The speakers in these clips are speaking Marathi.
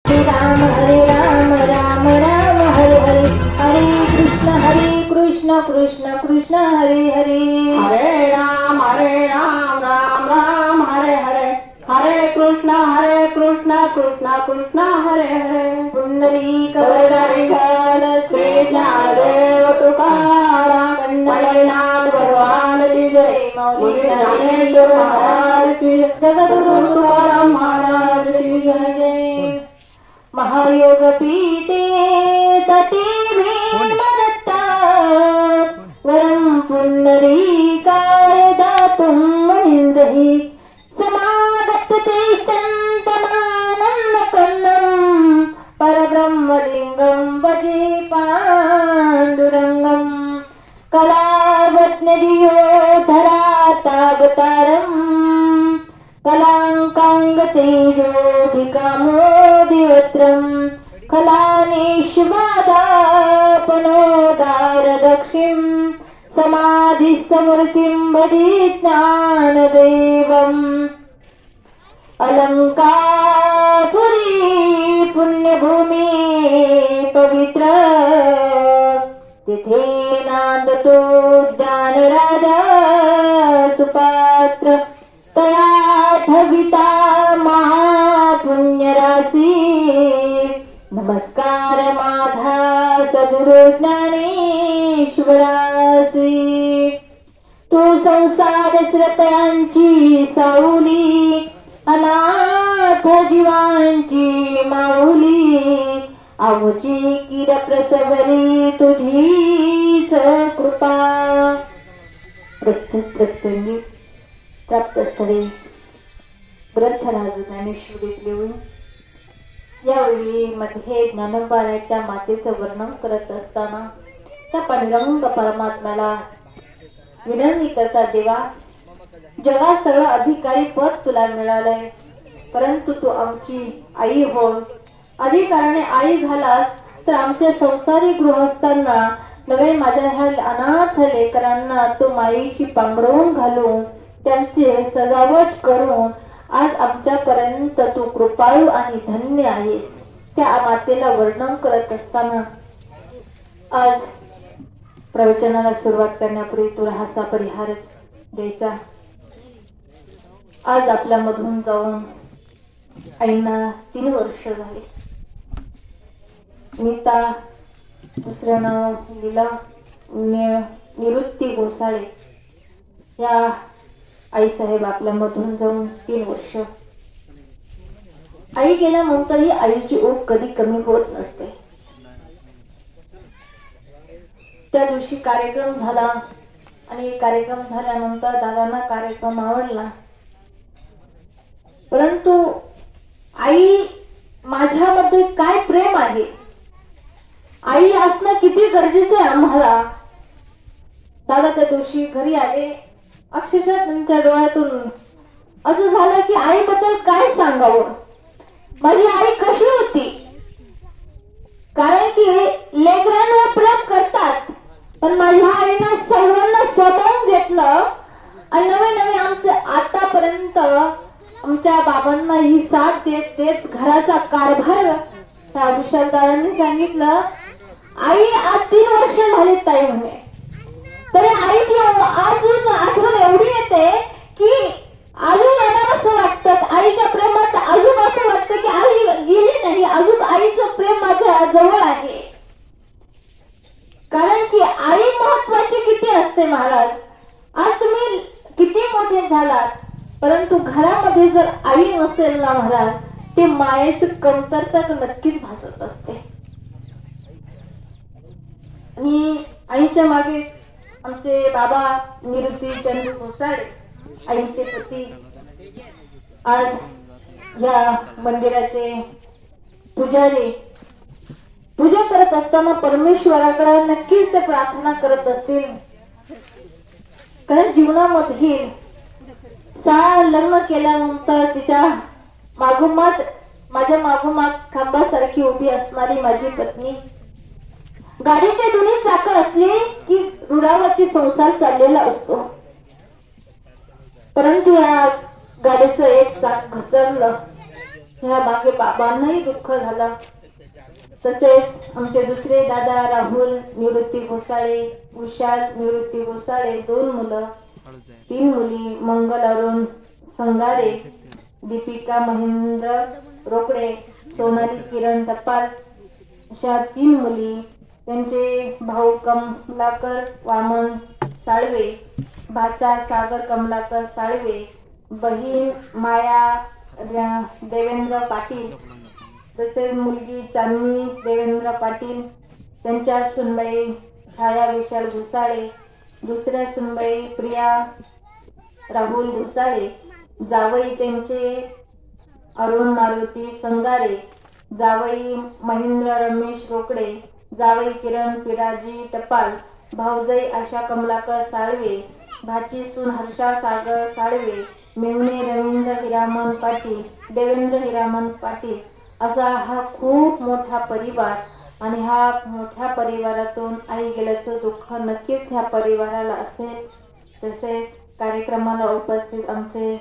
राम राम राम हरे हरे, हरे कृष्ण कृष्ण कृष्ण हरे हरे, राम राम राम हरे हरे, हरे कृष्ण कृष्ण कृष्ण हरे हरे. पुंडरीक वरदारिकाल श्री ज्ञानदेव तुकाराम पंढरीनाथ भगवान की जय. मौली ज्ञानेश्वर महाराज की जय. जगद्गुरु तुकाराम महाराज की जय. महायोग पीठे तटी भीमदत्ता वरं पुंडरीकाय दातुं मणिन्द्रहि समागत तेष्टन्तमानन्दकर्णं परब्रह्मलिङ्गं भजे पाण्डुरङ्गं कलावत्नदियो धरातावतारम् कलाङ्काङ्गतेजोधिकामोदिवत्रं कलानिष्बाधापनोदारदक्षिं समाधिसमूर्तिं भजे ज्ञानदेवम्. अलङ्कारपुरी पुण्यभूमी पवित्र तिथे नांदतो ज्ञानराजा सुपात्र तया ठविता महापुण्यराशी. नमस्कार माझा सद्गुरु ज्ञानेश्वरासी. तू संसार श्रतयांची सावली अनाथ जीवांची माऊली. आमुची किर प्रसवली तुझीच कृपा. प्रस्तुत प्रसंगी प्राप्तस्थळे ग्रंथराज ज्ञानेश्वरीतले होईल. यावेळी मध्ये ज्ञानोबाच्या मातेचं वर्णन करत असताना त्या पांडुरंग परमात्म्याला विनंती करता, देवा जगात सगळं अधिकारी पद तुला मिळालंय, परंतु तू आमची आई हो. अधिकाराने आई झालास तर आमच्या संसारी गृहस्थांना नव्हे माझ्या ह्या अनाथ लेकरांना तू माईची पांघरून घालून त्यांचे सजावट करून आज आमच्यापर्यंत तू कृपाळू आणि धन्य आहेस. त्या मातेला वर्णन करत असताना आज प्रवचनाला सुरुवात करण्यापूर्वी तुला हासा परिहार द्यायचा. आज आपल्या मधून जाऊन आईंना 3 वर्ष झाले. नीता, दुसरं नाव लीला निवृत्ती गोसाळे, या आई साहेब आपल्या मधून जाऊन 3 वर्ष. आई गेल्यानंतरही आईची ऊब कधी कमी होत नसते. त्या दिवशी कार्यक्रम झाला आणि कार्यक्रम झाल्यानंतर दादांना कार्यक्रम आवडला, परंतु आई माझ्यामध्ये काय प्रेम आहे, आई असणं किती गरजेचं आहे आम्हाला. दादा त्या दिवशी घरी आले, अक्षरशः त्यांच्या डोळ्यातून असं झालं की आईबद्दल काय सांगावं. माझी आई कशी होती, कारण की लेकरांवर प्रेम करतात, पण माझ्या आईनं सर्वांना सामावून घेतलं आणि नवे नवे आमचे आतापर्यंत आमच्या बाबांना ही साथ देत देत घराचा कारभार त्या विशालदारांनी सांगितलं. आई आज 3 वर्ष झाली ताई म्हणे, तरी आईची अजून आठवण एवढी येते की अजून येणार असं वाटतं. आईच्या प्रेमात अजून असं वाटतं की आई गेली नाही, अजून आईचं प्रेम माझ्या जवळ आहे. कारण की आई महत्वाची किती असते महाराज. आज तुम्ही किती मोठे झालात, परंतु घरामध्ये जर आई नसेल ना महाराज, ते मायेचं कमतरता नक्कीच भासत असते. आणि आईच्या मागे आमचे बाबा निवृत्ती चंद्र गोसाळे, आईचे पती, आज या मंदिराचे पुजारी पूजा करत असताना परमेश्वराकडे नक्कीच ते प्रार्थना करत असतील. कारण जीवनामध्ये लग्न केल्यानंतर तिच्या मागोमाग माझ्या मागोमाग खांबासारखी उभी असणारी माझी पत्नी, गाडीचे दोन्ही चाक असले की रुळावरती संसार चाललेला असतो, परंतु या गाडीचं एक चाक घसरलं ह्या मागे बाबांनाही दुःख झालं. तसेच आमचे दुसरे दादा राहुल निवृत्ती घोसाळे, विशाल निवृत्ती घोसाळे, 2 मुलं, 3 मुली, मंगल अरुण संगारे, दीपिका महेंद्र रोकडे, सोनाली किरण टपाल, अशा 3 मुली, त्यांचे भाऊ कमलाकर वामन साळवे, भाचा सागर कमलाकर साळवे, बहीण माया देवेंद्र पाटील, तसेच मुलगी चांदणी देवेंद्र पाटील, त्यांच्या सुनबाई छाया विशाल घुसाळे, दुसऱ्या सुनबाई प्रिया राहुल घुसाळे, जावई त्यांचे अरुण मारुती संगारे, जावई महेंद्र रमेश रोकडे, जावई किरण पिराजी टपाल, भाऊजाई आशा कमलाकर साळवे, भाची सून हर्षा सागर साळवे, मेहुणे रवींद्र हिरामन पाटील, देवेंद्र हिरामन पाटील, असा हा खूप मोठा परिवार. आणि ह्या मोठ्या परिवारातून आई गेल्याचं दुःख नक्कीच ह्या परिवाराला असेल. तसेच कार्यक्रमाला उपस्थित आमचे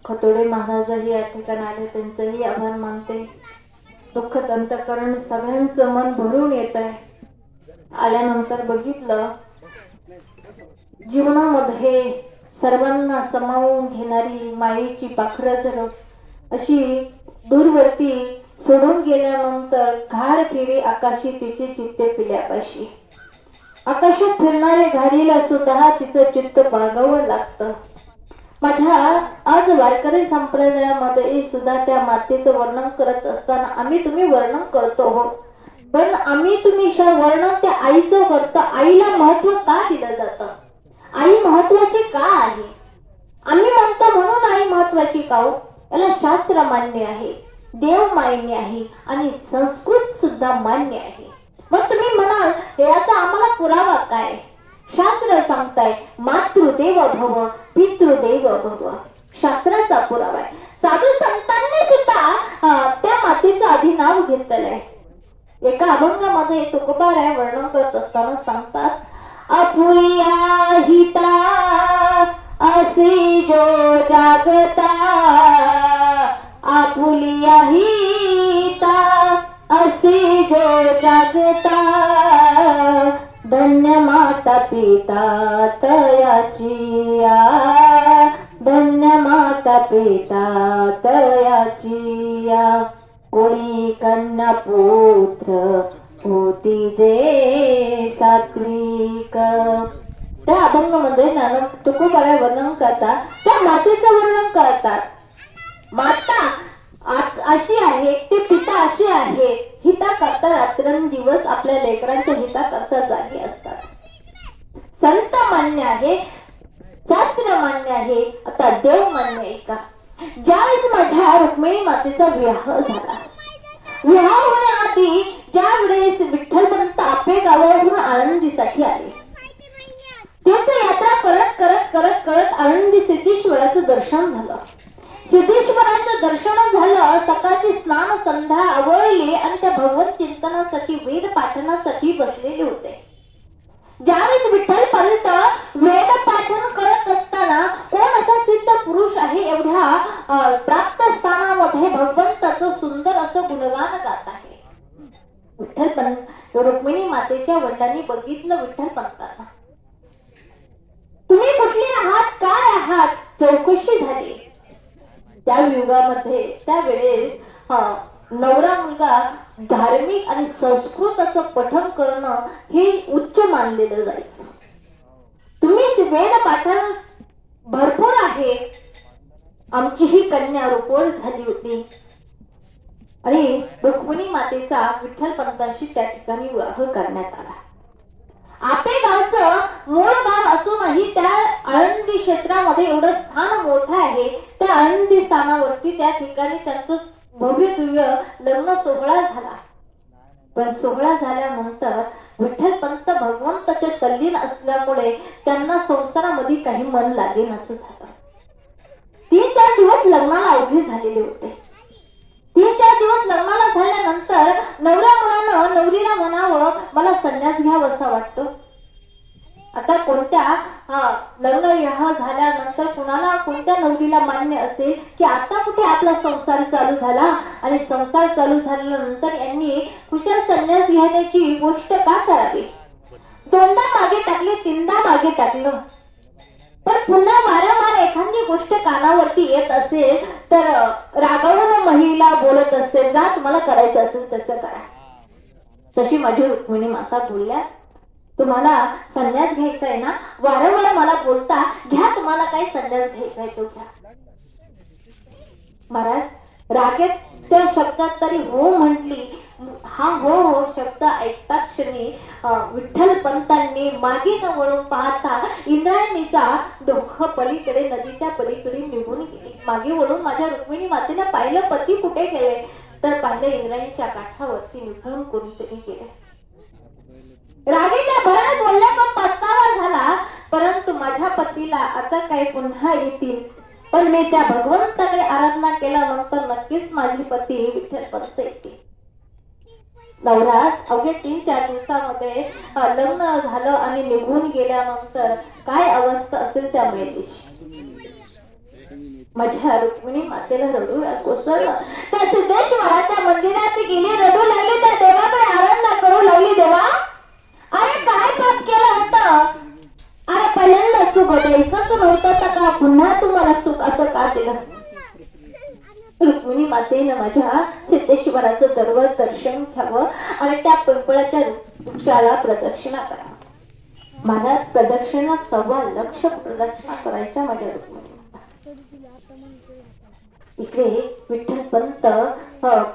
खतोडे महाराजही या ठिकाणी आले, त्यांचेही आभार मानते. दुःख अंतःकरण सगळ्यांचं मन भरून येत आहे. आल्यानंतर बघितलं, जीवनामध्ये सर्वांना सामावून घेणारी मायेची पाखरं जर अशी दूरवरती सोडून गेल्यानंतर घार फिरे आकाशी तिचे चित्ते पिल्यापाशी. आकाशात फिरणारे घारीला सुद्धा तिचं चित्त बाळगावं लागतं. माझ्या आज वारकरी संप्रदायामध्ये सुद्धा त्या मातेचं वर्णन करत असताना आम्ही तुम्ही वर्णन करतो हो, पण आम्ही तुम्ही वर्णन त्या आईचं करतो. आईला महत्व का दिलं जातं? आई महत्वाची का आहे? आम्ही म्हणतो म्हणून आई महत्वाची का हो? याला शास्त्र मान्य आहे, देव मान्य आहे आणि संस्कृत सुद्धा मान्य आहे. मग तुम्ही म्हणाल याचा आम्हाला पुरावा काय? शास्त्र सांगताय मातृदेव भव पितृदेव भव, शास्त्राचा पुरावा आहे. साधू संतांनी सुद्धा त्या मातेचं आधी नाव घेतलेलं आहे. एका अभंगामध्ये तुकोबाराय वर्णन करत असताना सांगतात, आपुलिया हिता असे जो जागता, आपुलिया हिता असे जो जागता, धन्य माता पिता तयाचिया, धन्य माता पिता तयाचिया, कोणी कन्या पुत्र होती जे सात्विक. त्या अभंगामध्ये तुकोबाराय वर्णन करतात, त्या मातेचं वर्णन करतात. माता अशी आहे, ते पिता अशी आहे, हिता करता रात्रंदिवस आपल्या लेकरांच्या हिता करता जागी असतात. संत मान्य आहे, शास्त्र मान्य आहे, आता देव मान्य आहे का? ज्यावेळेस माझ्या रुक्मिणी मातेचा विवाह झाला, विवाह होण्याआधी ज्या वेळेस विठ्ठलपंत आपे गावावरून आळंदीसाठी आले, तीर्थयात्रा करत करत करत करत आळंदी सिद्धेश्वराचं दर्शन झालं. सिद्धेश्वराचं दर्शन झालं, सकाळची स्नान संध्या आवडली आणि त्या भगवत चिंतनासाठी वेद पाठनासाठी बसलेले होते. ज्यावेळेस विठ्ठलपंत वेद पाठन करत असताना कोण असा सिद्ध पुरुष आहे एवढ्या प्राप्त स्थानामध्ये भगवंताचं सुंदर असं गुणगान गात आहे. विठ्ठलपंत रुक्मिणी मातेच्या वडिलांनी बघितलं विठ्ठलपंतांना. तुम्ही कुठले आहात, काय आहात, चौकशी झाली. त्या युगामध्ये त्यावेळेस नवरा मुलगा धार्मिक आणि संस्कृत असं पठण करणं हे उच्च मानलेलं जायचं. तुम्ही वेद पाठन भरपूर आहे. आमची ही कन्या रुपोल झाली होती आणि रुक्मिणी मातेचा विठ्ठलपंतांशी त्या ठिकाणी विवाह करण्यात आला. आपे गावचं मूळ गाव असूनही त्या आळंदी क्षेत्रामध्ये एवढं स्थान मोठं आहे. त्या आळंदी स्थानावरती त्या ठिकाणी त्यांचं भव्य दिव्य लग्न सोहळा झाला. पण सोहळा झाल्यानंतर विठ्ठलपंत भगवंताच्या तल्लीन असल्यामुळे त्यांना संसारामध्ये काही मन लागे नसं झालं. 3-4 दिवस लग्नाला अवघे झालेले होते. 3-4 दिवस लग्नाला झाल्यानंतर नवऱ्या मुलानं नवरीला म्हणावं मला संन्यास घ्यावा असा वाटतो. आता कोणत्या लग्न विवाह झाल्यानंतर कुणाला कोणत्या नवरीला मान्य असेल की आता कुठे आपला संसार चालू झाला आणि संसार चालू झाल्यानंतर यांनी कुशल संन्यास घेण्याची गोष्ट का करावी? दोनदा मागे टाकले, तीनदा मागे टाकलं, पण पुन्हा वारंवार एखादी गोष्ट कानावरती येत असेल तर रागावून महिला बोलत असते, जा तुम्हाला करायचं असेल तसं करा. तशी माझी रुक्मिणी माता बोलल्या, तुम्हाला संन्यास घ्यायचा आहे ना, वारंवार मला बोलता, घ्या तुम्हाला काय संन्यास घ्यायचा आहे तो घ्या. महाराज रागेत त्या शब्दात तरी हो म्हटली. हा हो हो शब्द ऐकता क्षणी विठ्ठल पंतांनी मागे न वळून पाहता इंद्रायणीचा डोकं पलीकडे नदीच्या पलीकडे निघून गेले. मागे वळून माझ्या रुक्मिणी मातेला पाहिलं, पती कुठे गेले तर पाहिलं इंद्रायणीच्या काठावरती निघून कोणीतरी गेले. रागेच्या भरात बोलल्या पण पस्तावा झाला, परंतु माझ्या पतीला आता काही पुन्हा येतील, पण मी त्या भगवंताकडे आराधना केल्यानंतर नक्कीच माझी पती विठ्ठल पंत येतील. नवरात अवघे 3-4 दिवसामध्ये लग्न झालं आणि निघून गेल्यानंतर काय अवस्था असेल त्या महिलेची. माझ्या रुक्मिणी मातेला रडू कोसळलं. त्या सिद्धेश्वराच्या मंदिरात गेली, रडू लागली, त्या देवाकडे आराधना करू लागली. देवा, अरे काय पाप केलं होतं? अरे पहिल्यांदा सुख द्यायचंच नव्हतं तर का पुन्हा तुम्हाला सुख असं का दिलं? रुक्मिणी मातेनं माझ्या सिद्धेश्वराचं दर्शन घ्यावं आणि त्या पिंपळाच्या वृक्षाला प्रदक्षिणा करावं. महाराज प्रदक्षिणा 1.25 लाख प्रदक्षिणा करायच्या माझ्या रुक्मिणी. इकडे विठ्ठल पंत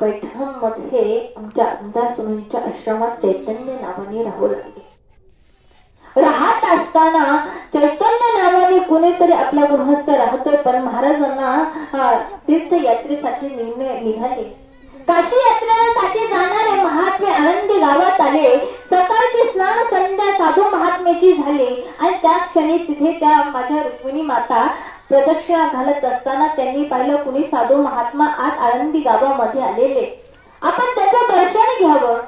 पैठण मध्ये आमच्या अंधासुनीच्या आश्रमात चैतन्य नावाने राहू लागले. राहत असताना चैतन्य नावाने कोणीतरी आपला गृहस्थ राहतोय, पण महाराजांना तीर्थयात्रेसाठी निघाले. काशी यात्रेसाठी जाणारे महात्मे आनंदी गावात आले. सकाळची स्नान संध्या साधू महात्म्याची झाली आणि त्या क्षणी तिथे त्या माझ्या रुक्मिणी माता प्रदक्षिणा घालत असताना त्यांनी पाहिलं कुणी साधू महात्मा आत आनंदी गावामध्ये आलेले. आपण त्याचं दर्शन घ्यावं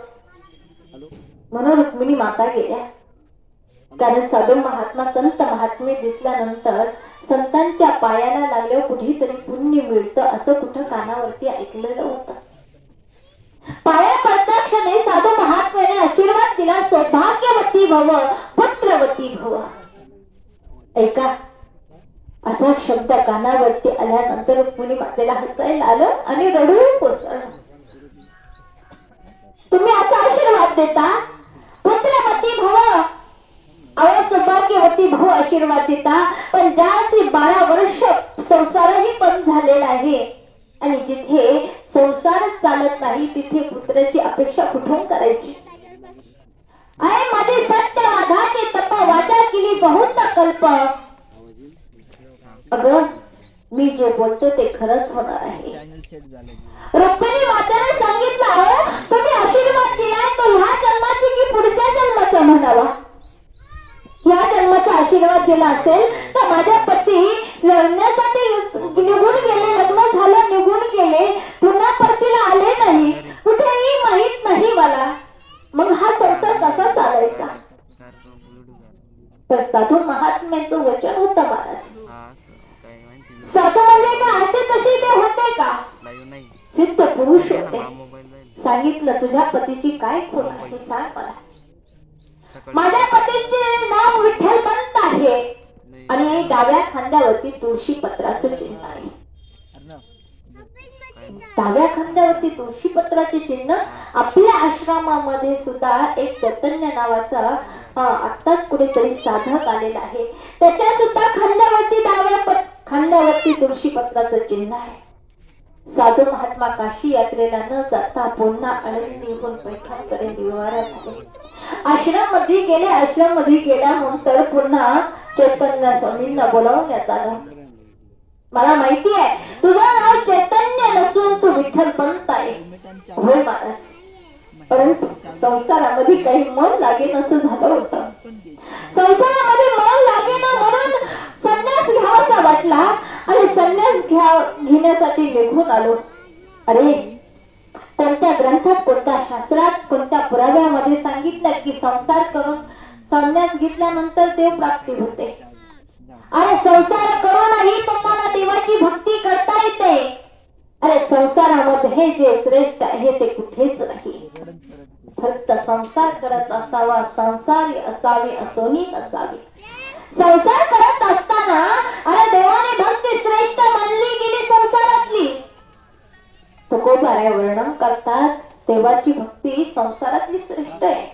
म्हणून रुक्मिणी माता गेल्या. कारण साधू महात्मा संत महात्मे दिसल्यानंतर संतांच्या पायाला लागल्यावर कुठेतरी पुण्य मिळतं असं कुठं कानावरती ऐकलेलं होतं. पाया प्रत्यक्षाने साधू महात्म्याने आशीर्वाद दिला, सौभाग्यवती भव, पुत्रवती भव. ऐका, असा शब्द कानावरती आल्यानंतर रुक्मिणी मातेला हसायला आलं आणि रडू कोसळलं. तुम्ही असा आशीर्वाद देता, पुत्रवती भव, सौभाग्यवती भाऊ आशीर्वाद देता, पण ज्याची 12 वर्ष संसारही बंद झालेला आहे आणि जिथे संसारच चालत नाही तिथे पुत्राची अपेक्षा कुठून करायची? आहे माझे सत्यवादाचे तप वाचा केली बहुत कल्प. अगं मी जे बोलतो ते खरंच होणार आहे. रुक्मिणी मातेने सांगितलं, तुम्ही आशीर्वाद दिलाय तो ह्या जन्माची की पुढच्या जन्माचा म्हणावा. या जन्माचा आशीर्वाद दिला असेल तर माझ्या पती लग्नासाठी निघून गेले, लग्न झालं निघून गेले, पुन्हा परतीला आले नाही, कुठेही माहित नाही मला. मग हा संसार कसा चालायचा? तर साधू महात्म्याचं वचन होतं महाराज. साधू म्हणजे का असे तसे ते होते का? सिद्ध पुरुष होते. सांगितलं तुझ्या पतीची काय खूण आहे सांग मला. माझ्या पतीचे नाव विठ्ठल पंत आहे आणि डाव्या खांद्यावरती तुळशी पत्राचं चिन्ह आहे. डाव्या खांद्यावरती तुळशी पत्राचे चिन्ह. आपल्या आश्रमामध्ये सुद्धा एक चैतन्य नावाचा आत्ताच कुठेतरी साधक आलेला आहे, त्याच्या सुद्धा खांद्यावरती डाव्या खांद्यावरती तुळशी पत्राचं चिन्ह आहे. साधू महात्मा काशी यात्रेला न जाता पुन्हा आनंदीहून पैठणकडे निवारा झाले. आश्रम मध्ये गेले. आश्रम मध्ये गेल्यानंतर पुन्हा चैतन्य स्वामींना बोलावण्यात आलं. मला माहिती आहे तुझं नाव चैतन्य नसून तू विठ्ठल पंत आहे. होय महाराज, परंतु संसारामध्ये काही मन लागेन असं झालं होतं. संसारामध्ये मन लागेना म्हणून संन्यास घ्यावासा वाटला आणि संन्यास घेण्यासाठी निघून आलो. अरे कोणत्या ग्रंथात, कोणत्या शास्त्रात, कोणत्या पुराव्यामध्ये सांगितलं की संसार करून संन्यास घेतल्यानंतर देव प्राप्ती होते? अरे संसार करूनही तुम्हाला देवाची भक्ती करता येते. अरे संसारामध्ये जे श्रेष्ठ आहे ते कुठेच नाही. फक्त संसार करत असावा, संसारी असावे, असोनी नसावे. संसार करत असताना अरे देवाने भक्ती श्रेष्ठ मानली गेली संसारातली. तुकोबाराय वर्णन करतात देवाची भक्ती संसारातली श्रेष्ठ आहे.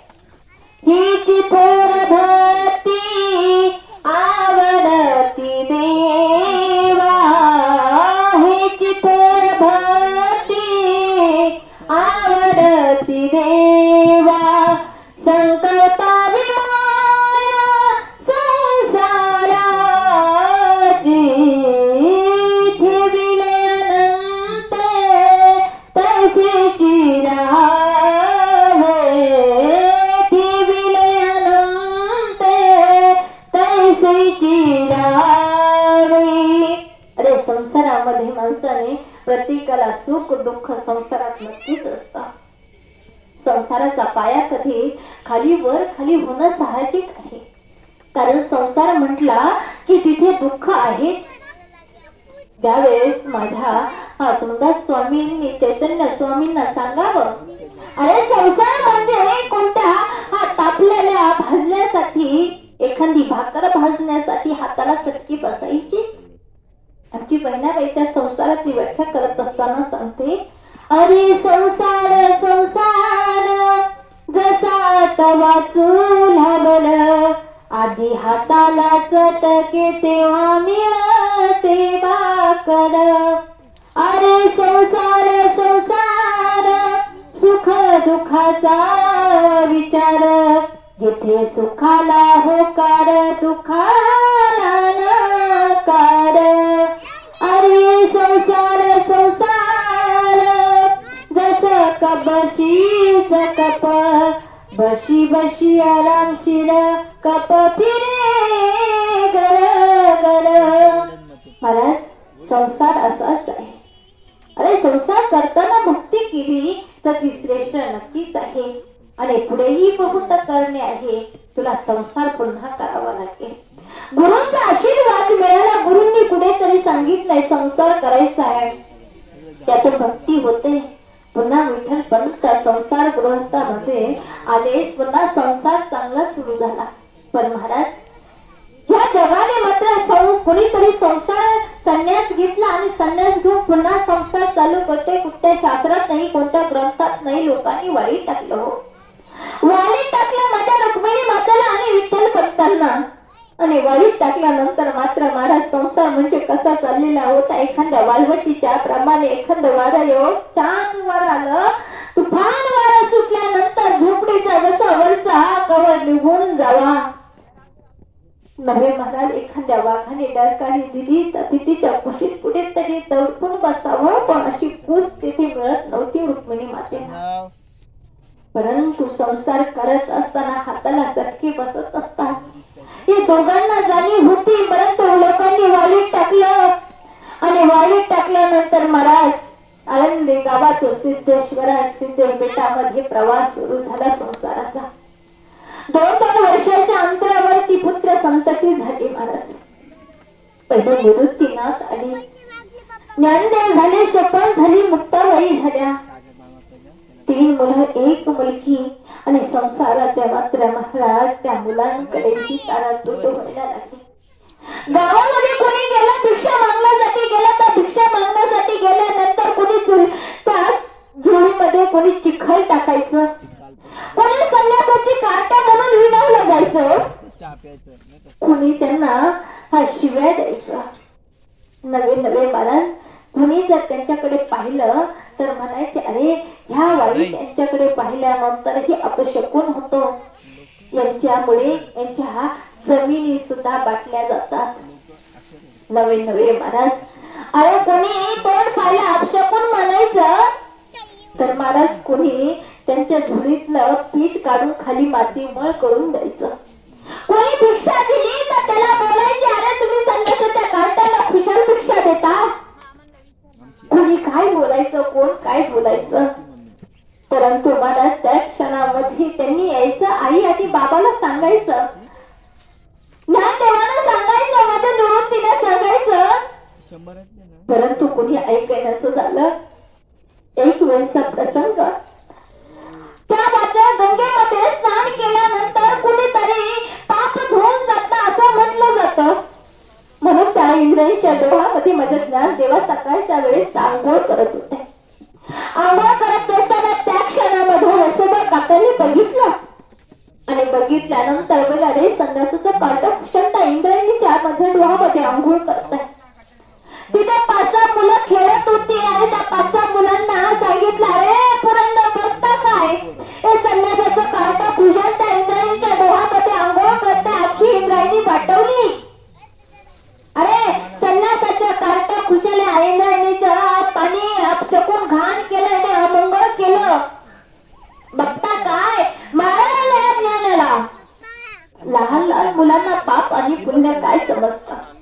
हीची थोर भक्ती आवडती देवा, हीची थोर भक्ती आवडती देवा. संकल्पा विमाया संसाराची ठेविले अनंत तैसेची राहे, ठेविले अनंत तैसेची राहे. अरे संसारामध्ये माणसाने प्रत्येकाला सुख दुःख संसारात नक्कीच असतात. संसाराचा पाया कधी खाली वर खाली होणं साहजिक आहे. कारण संसार म्हटला की तिथे दुःख आहेच. ज्यावेळेस माझ्या सुंदर स्वामींनी चैतन्य स्वामींना सांगावं, अरे संसार म्हणजे कोणत्या तापलेल्या भाजण्यासाठी, एखादी भाकर भाजण्यासाठी हाताला चटकी बसायची. आमची बहिणाबाई त्या संसाराची व्याख्या करत असताना सांगते, अरे संसार संसार जसा तवा चुला बल, आधी हाताला चटके तेव्हा मिळते भाकर. अरे संसार संसार सुख दुःखाचा विचार, जिथे सुखाला होकार दुःखाला नकार. अरे संसार संसार जसं कबशीच कप, बशी बशी आरामशीर कप फिरे गर गर. महाराज संसार असाच आहे. अरे संसार करताना भक्ती केली तर ती श्रेष्ठ नक्कीच आहे. आणि पुढेही बहुत करणे आहे. तुला संसार पुन्हा करावा लागेल. गुरूंचा आशीर्वाद मिळाला. गुरूंनी कुठेतरी सांगितलंय संसार करायचा आहे, त्यातून भक्ती होते. पुन्हा विठ्ठल पंत संसार गृहस्थामध्ये आले. पुन्हा संसार चांगला सुरू झाला. पण महाराज या जगाने मात्र कोणीतरी संसार संन्यास घेतला आणि संन्यास घेऊन पुन्हा संसार चालू करते. कुठल्या शास्त्रात नाही, कोणत्या ग्रंथात नाही. लोकांनी वाळी टाकलं. हो वाळीत टाकलं माझ्या रुक्मिणी मातेला आणि विठ्ठल पंतांना. आणि वाळीत टाकल्यानंतर मात्र महाराज संसार म्हणजे कसा चाललेला होता. एखाद्या वाळवटीच्या प्रमाणे एखादं वारा येऊन छान वार आलं, तुफान वारा सुटल्यानंतर झोपडीचा जसा वरचा कवर निघून जावा. नव्हे महाराज एखाद्या वाघाने डरकाळी दिली तर तिच्या कुशीत कुठेतरी तडकून बसावं, पण अशी पूस तिथे मिळत नव्हती रुक्मिणी मातेला. परंतु संसार करत असताना हाताला चटके बसत असतात. हे दोघांना जाणीव होती. परंतु लोकांनी वाळीत टाकलं आणि वाळीत टाकल्यानंतर महाराज आळंदी गावात सिद्धेश्वरा सिद्धे बेटामध्ये प्रवास सुरू झाला संसाराचा. 2-3 वर्षाच्या अंतरावरती पुत्र संतती झाली. महाराज पहिले निवृत्तीनाथ आली, ज्ञानदेव झाले, सोपान झाली, मुक्ताबाई झाल्या. 3 मुलं 1 मुलगी. आणि संसाराच्या मात्र महाराज त्या मुलांकडेही तारा तुट व्हायला लागली. गावामध्ये कोणी गेला भिक्षा मागण्यासाठी गेला तर भिक्षा मागण्यासाठी गेल्यानंतर कोणी झोळीमध्ये कोणी चिखल टाकायचं, कोणी संन्यासाची काटा म्हणून विनवलं जायचं, कोणी त्यांना शिव्या द्यायचं. नवे महाराज कोणी जर त्यांच्याकडे पाहिलं तर म्हणायचे, अरे ह्या वाळी त्यांच्याकडे पाहिल्यानंतरही अपशकुन होतो. यांच्यामुळे यांच्या जमिनी सुद्धा बाटल्या जातात. नवे महाराज अरे कोणी तोंड पाहिलं अपशकुन म्हणायचं तर महाराज कोणी त्यांच्या झोळीतलं पीठ काढून खाली माती मळ करून द्यायचं. कोणी भिक्षा दिली तर त्याला बोलायचे, अरे तुम्ही संन्यासाच्या कार्टाला खुशाल भिक्षा देता. कोणी काय बोलायचं, कोण काय बोलायचं. परंतु महाराज त्या क्षणामध्ये त्यांनी यायचं, आई आणि बाबाला सांगायचं, ज्ञानदेवाला सांगायचं, माझ्या परंतु कुणी ऐकण्याचं झालं. एक वेळचा प्रसंग, त्या माझ्या गंगेमध्ये स्नान केल्यानंतर कुणीतरी पाप धुवून जातं असं म्हटलं जातं. म्हणून त्या इंद्रायणीच्या डोळ्यामध्ये माझं ज्ञान देवा सकाळच्या वेळेस आंघोळ करत होते. आंघोळ करत असताना त्या क्षणामध्ये वसुबा काकांनी बघितलं आणि बघितल्यानंतर बघा रे संन्यासाचं काट क्षमता इंद्रायणीच्या मध्ये डोळ्यामध्ये आंघोळ करत आहे. तिथे 5-6 मुलं खेळत होती आणि त्या 5-6 मुलांना सांगितलं, अरे पुरंदर बघता काय, हे संन्यासाचं काट भुजन त्या इंद्रायणीच्या डोळ्यामध्ये आंघोळ करता. अख्खी इंद्रायणी वाटवली. अरे संन्यासाच्या कार्ट खुशाले इंद्रायणीचं पाणी अपचकून घाण केलं आणि अमंगळ केलं. बघता काय, मारायला ज्ञानाला. लहान लहान मुलांना पाप आणि पुण्य काय समजतात.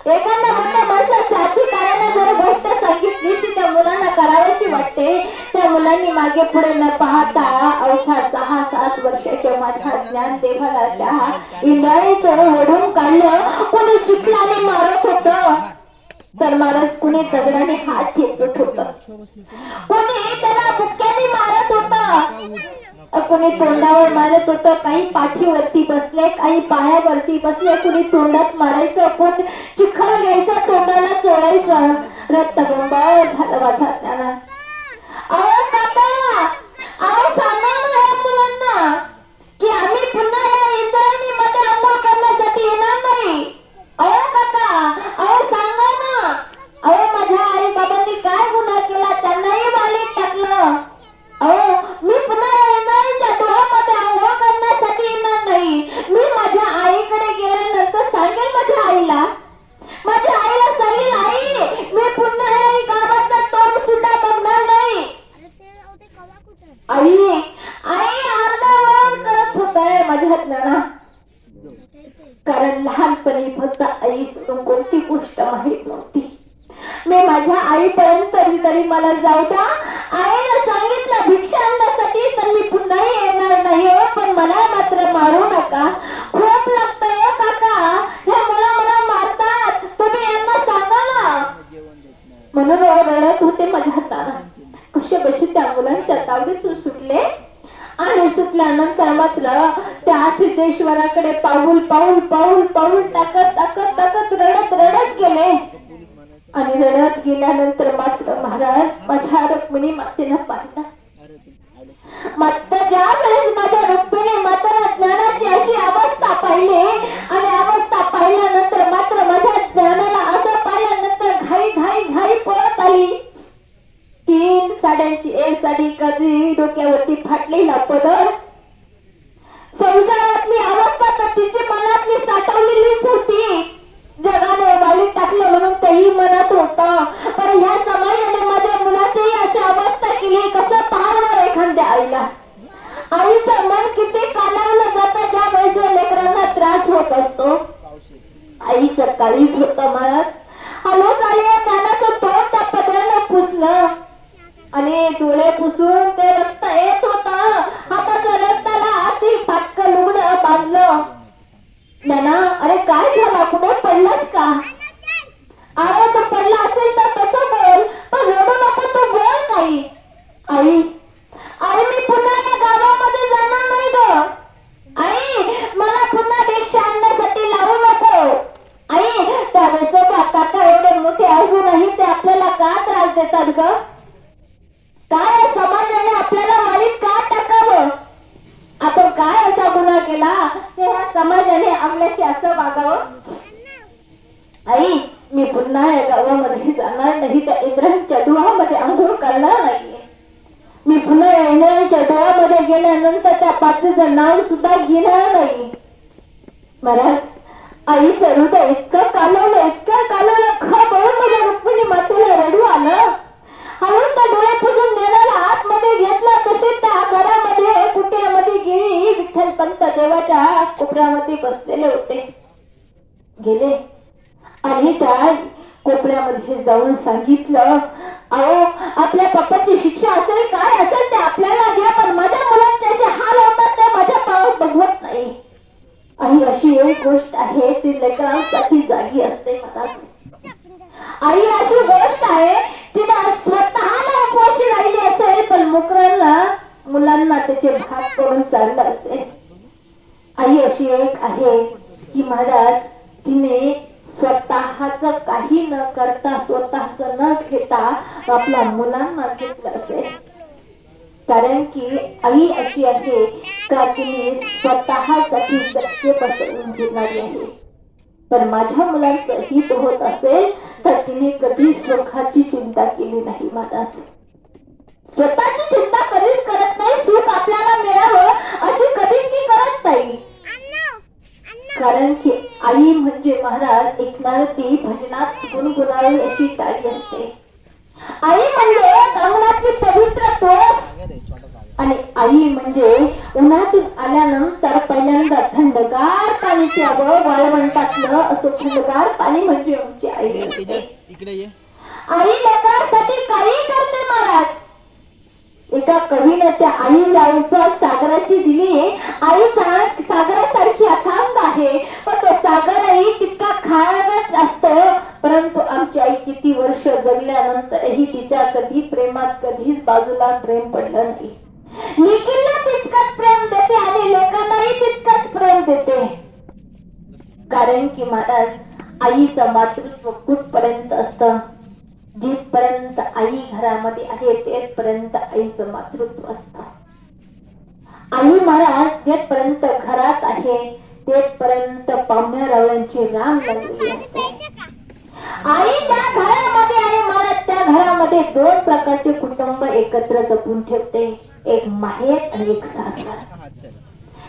एखादा मोठ्या माणसाच्या अधिकाऱ्याने जर गोष्ट सांगितली ती त्या मुलांना करावीशी वाटते. त्या मुलांनी मागे पुढे न पाहता अवघ्या 6-7 वर्षाच्या माझ्या ज्ञानदेवाला त्या इंद्रायणीचं ओढून काढलं. कोणी चिखलाने मारत होत तर महाराज, कुणी दगडाने हात ठेचत होत, कोणी त्याला बुक्क्याने मारत होत, कोणी तोंडावर मारत होत, काही पाठीवरती बसले, काही पायावरती बसले, कुणी तोंडात मारायचं, कोण चिखल घ्यायचं तोंडाला चोळायचं. रक्तबंब झालं माझा ज्ञाना. अहो काका, अहो सांगा ना या मुलांना की आम्ही पुन्हा या इंद्रायणीमध्ये आंघोळ करण्यासाठी येणार नाही. अहो काका, अहो सांगा ना. अहो माझ्या आई बाबांनी काय गुन्हा केला, त्यांनाही वालीत टाकलं. अहो मी पुन्हा या इंद्रायणीच्या डोळ्यामध्ये आंघोळ करण्यासाठी येणार नाही. मी माझ्या आईकडे गेल्यानंतर सांगेल माझ्या आईला सांगेल, आई मी पुन्हा या गावाचं तोंड सुद्धा बघणार नाही. आई अर्धावरण करत होत माझ्या ज्ञाना. कारण लहानपणी फक्त आई सोडून कोणती गोष्ट माहित नव्हती. मी माझ्या आईपर्यंत तरी मला जाऊ द्या. आईने सांगितलं भिक्षा आणण्यासाठी, तर मी पुन्हाही येणार नाही. पण मला मात्र मारू नका, खूप लागतंय काका, हे मला मारतात, तुम्ही यांना सांगा ना. म्हणून रडत होते माझ्या हाताला. कसे बसे त्या मुलांच्या तावडीतून सुटले आणि सुटल्यानंतर मात्र त्या सिद्धेश्वराकडे पाऊल टाकत रडत गेले. आणि रडत गेल्यानंतर मात्र महाराज माझ्या रुक्मिणी मातेनं पाहिलं. मात्र ज्या वेळेस माझ्या रुक्मिणी मातेनं ज्ञानाची अशी अवस्था पाहिली आणि अवस्था पाहिल्यानंतर मात्र माझ्या ज्ञानाला असं पाहिल्यानंतर घाई पळत आली. 3 साड्यांची एक साडी कधी डोक्यावरती फाटलेला पदर. संसारातली अवस्था तर तिची मनातली साठवलेलीच होती. जगाने वालीत टाकलं म्हणून तेही मनात होत. पण ह्या समाजाने माझ्या मुलाचीही अशी अवस्था केली. कसं पाहणार एखाद्या आईला. आईचं मन किती कालावलं जातं ज्या वेळेस लेकरांना त्रास होत असतो. आईचं काळीच होत मनात. हळूच आली त्यानं तोंड त्या पदरानं पुसलं आणि डोळे पुसून ते रक्त येत होत. हाताच्या रक्ताला आधी फाटकं लुगडं बांधलं. नाना, अरे काय झालं, कुठे पडलास का? अरे तू पडला असेल तर तसं बोल, पण रडू नको, तू बोल काही. आई मी पुन्हा या गावामध्ये जाणार नाही ग. आई मला पुन्हा भिक्षा आणण्यासाठी लावू नको. आई त्यावेळेस काका एवढे मोठे अजूनही ते आपल्याला का त्रास देतात ग? काय समाजाने आपल्याला वालीत का टाकावं? आपण काय असा गुन्हा केला तेव्हा समाजाने आपल्याशी असं वागावं? आई मी पुन्हा या गावामध्ये जाणार नाही. त्या इंद्रायणीच्या डोळ्यामध्ये आंघोळ करणार नाहीये. मी पुन्हा या इंद्रायणीच्या डोळ्यामध्ये गेल्यानंतर त्या पाचीचं नाव सुद्धा घेणार नाही. महाराज, आईचं हृदय इतकं कालवलं खबळून माझ्या रुक्मिणी मातेला रडू आलं. हळूच त्या डोळे पुसून देण्याला आतमध्ये घेतला. तसे त्या घरामध्ये कुट्यामध्ये गेली. विठ्ठलपंत देवाच्या कोपऱ्यामध्ये बसलेले होते. गेले आणि त्या कोपऱ्यामध्ये जाऊन सांगितलं, अहो आपल्या पप्पाची शिक्षा असेल काय असेल ते आपल्याला घ्या, पण माझ्या मुलांचे असे हाल होतात ते माझ्या पावात बघवत नाही. आणि अशी एक गोष्ट आहे ती लेकरांसाठी जागी असते महाराज. त्याचे भाग करून चाललं असेल. आई अशी एक आहे की महाराज तिने स्वतःच काही न करता स्वतःच न घेता आपल्या मुलांना घेतलं असेल. कारण की आई अशी आहे का तिने स्वतःसाठी सत्य पसरवून घेणारी आहे. पण माझ्या मुलांचं हित होत असेल तर तिने कधी सुखाची चिंता केली नाही. महाराज स्वतःची चिंता कधीच करत नाही. सुख आपल्याला मिळावं अशी कधीच ती करत नाही. कारण की आई म्हणजे महाराज ऐकणार ती भजनात गुणगुणावी अशी टाळी असते. आई म्हणजे अंगणातली पवित्र तुळस आणि आई म्हणजे उन्हातून आल्यानंतर पहिल्यांदा थंडगार पाणी प्यावं वाळवंटातलं असं थंडगार पाणी म्हणजे आमची आई. आई लेकरांसाठी काही करते महाराज. एका कवीने त्या आईला उपहास सागराची दिली. आई सागरासारखी अथांग आहे पण तो सागरही तितका खायलाच असतो. परंतु आमची आई किती वर्ष जगल्यानंतरही तिच्या कधी प्रेमात कधीच बाजूला प्रेम पडलं नाही. लेकींना तितकंच प्रेम देते आणि लेकांनाही तितकंच प्रेम देते. कारण की महाराज आईचं मातृत्व कुठपर्यंत असतं. जिथपर्यंत आई घरामध्ये आहे तेथपर्यंत आईचं मातृत्व असतं. आई महाराज जेथपर्यंत घरात आहे तेथपर्यंत पाहुण्या रावळ्यांची रांग लागलेली असते. आई त्या घरामध्ये आहे महाराज त्या घरामध्ये दोन प्रकारचे कुटुंब एकत्र जपून ठेवते. एक माहेर आणि एक सासर.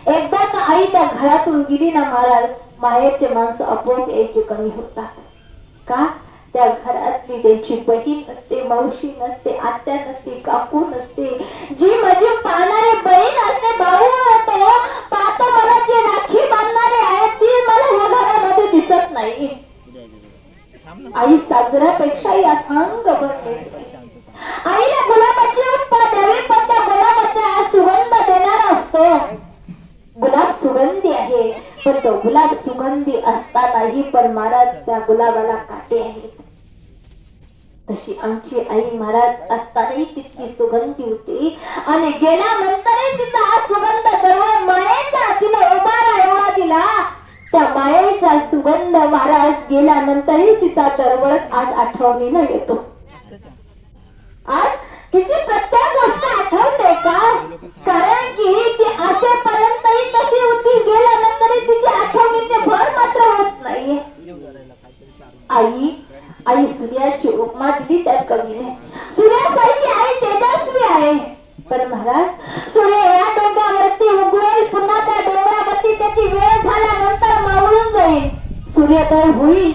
एकदा का आई त्या घरातून गेली ना महाराज माहेरचे माणसं आपोआप यायचे कमी होतात. का त्या घरातली त्यांची बहीण नसते मावशी नसते आत्या नसते काकू नसते. जी माझी पाहणारी बहीण असते भाऊ होतो पाहतो मला जे राखी बांधणारे आहेत ती मला या घरामध्ये दिसत नाही. आई सागरापेक्षाही अथांग बनते. आईला गुलाबाची उत्पन्न द्यावी पण त्या गुलाबाचा सुगंध देणारा असतो. गुलाब सुगंधी आहे पण तो गुलाब सुगंधी असतानाही पण महाराज त्या गुलाबाला काटे आहेत. तशी आमची आई महाराज असतानाही तितकी सुगंधी होती आणि गेल्यानंतरही तिचा हा सुगंध जवळ मायेचा तिला उभारा एवढा दिला. त्या मायेचा सुगंध महाराज गेल्यानंतरही तिचा दरवळत आज आठवणीनं येतो. आज तिची प्रत्येक गोष्ट आठवते का कारण की ती असेपर्यंतही तशी होती गेल्यानंतरही तिची आठवणीने भर मात्र होत नाही. आई सूर्याची उपमा दिली त्या कवीने. सूर्यासारखी आई तेजस्वी आहे पण महाराज सूर्य या डोंगरावरती उगवेल पुन्हा त्या डोंगरावरती त्याची वेळ झाल्यानंतर मावळून जाईल. सूर्योदय होईल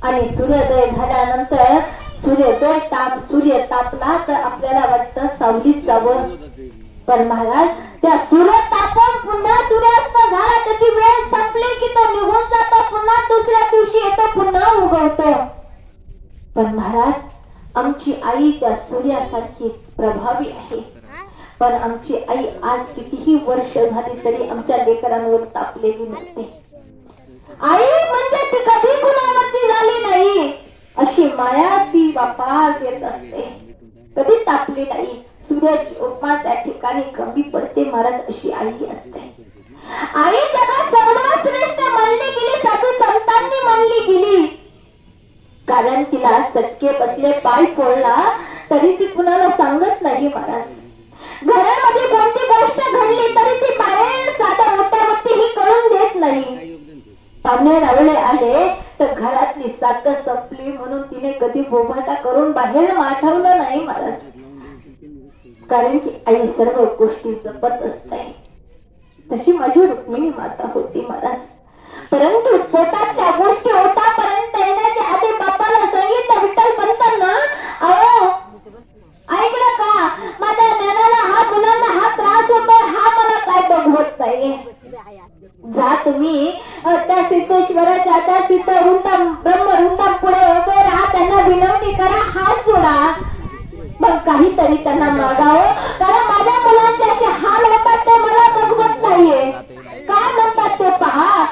आणि सूर्योदय झाल्यानंतर सूर्य तापला तर आपल्याला वाटतं सावलीत जावं. पण महाराज त्या सूर्य तापून पुन्हा सूर्यास्त झाला त्याची वेळ संपली की तो निघून जातो पुन्हा दुसऱ्या दिवशी येतो पुन्हा उगवतो. पण महाराज आमची आई त्या सूर्यासारखी प्रभावी आहे. पण आमची आई आज कितीही वर्ष झाली तरी आमच्या लेकरांवर तापलेली नसते. आई म्हणजे ती कधी कुणावरती झाली नाही अशी माया ती बापास येत असते. कधी तापली नाही. सूर्याची उपमा त्या ठिकाणी कमी पडते महाराज अशी आई असते. आई जगात सर्वश्रेष्ठ मानली गेली साधू संतांनी मानली गेली. कारण तिला चटके बसले पाय फोडला तरी ती कुणाला सांगत नाही महाराज. घरामध्ये कोणती गोष्ट घडली तरी ती बाहेर साध्या मोठ्यावरती ही कळून देत नाही. पाहुणे रावळे आले तर घरातली साखर संपली म्हणून तिने कधी बोभाटा करून बाहेर माठवलं नाही महाराज. कारण की आई सर्व गोष्टी जपत असते. तशी माझी रुक्मिणी माता होती महाराज. परंतु पोटात त्या गोष्टी होतापर्यंत येण्याच्या आधी बापाला सांगितलं विठ्ठल पंतांना अहो ऐकलं का माझ्या ज्ञानाला हा मुलांना हा त्रास होतोय हा मला काय बघवत नाही. जा तुम्ही त्या सिद्धेश्वराच्या त्या सिद्ध ब्रह्मरुंदा पुढे उभे राहा त्यांना विनवणी करा हात जोडा मग काहीतरी त्यांना मागावं. कारण माझ्या मुलांचे असे हाल होतात ते मला बघवत नाहीये. काय म्हणतात ते पहा.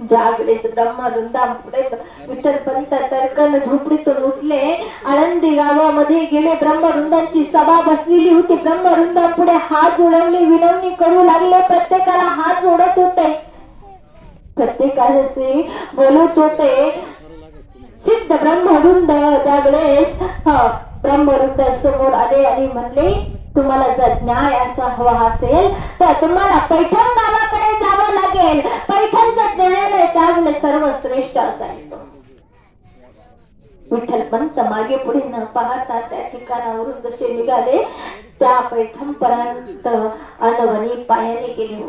ज्या वेळेस ब्रह्मवृंदा पुढे विठ्ठल पंत तर्कन झोपडीतून उठले, आळंदी गावामध्ये गेले. ब्रह्मवृंदांची सभा बसलेली होती. ब्रह्मवृंदा पुढे हात जोडवले, विनवणी करू लागले. प्रत्येकाला हात जोडत होते, प्रत्येकाशी बोलत होते. सिद्ध ब्रह्मवृंद त्यावेळेस ब्रह्मवृंद समोर आले आणि म्हणले, तुम्हाला जर न्याय असा हवा असेल तर तुम्हाला पैठण गावाकडे जावं लागेल. पैठणचं न्यायालय त्यावेळेस सर्वश्रेष्ठ असायचं. विठ्ठल पंत मागे पुढे न पाहता त्या ठिकाणावरून जसे निघाले त्या पैठण पर्यंत अनवणी पायाने गेले.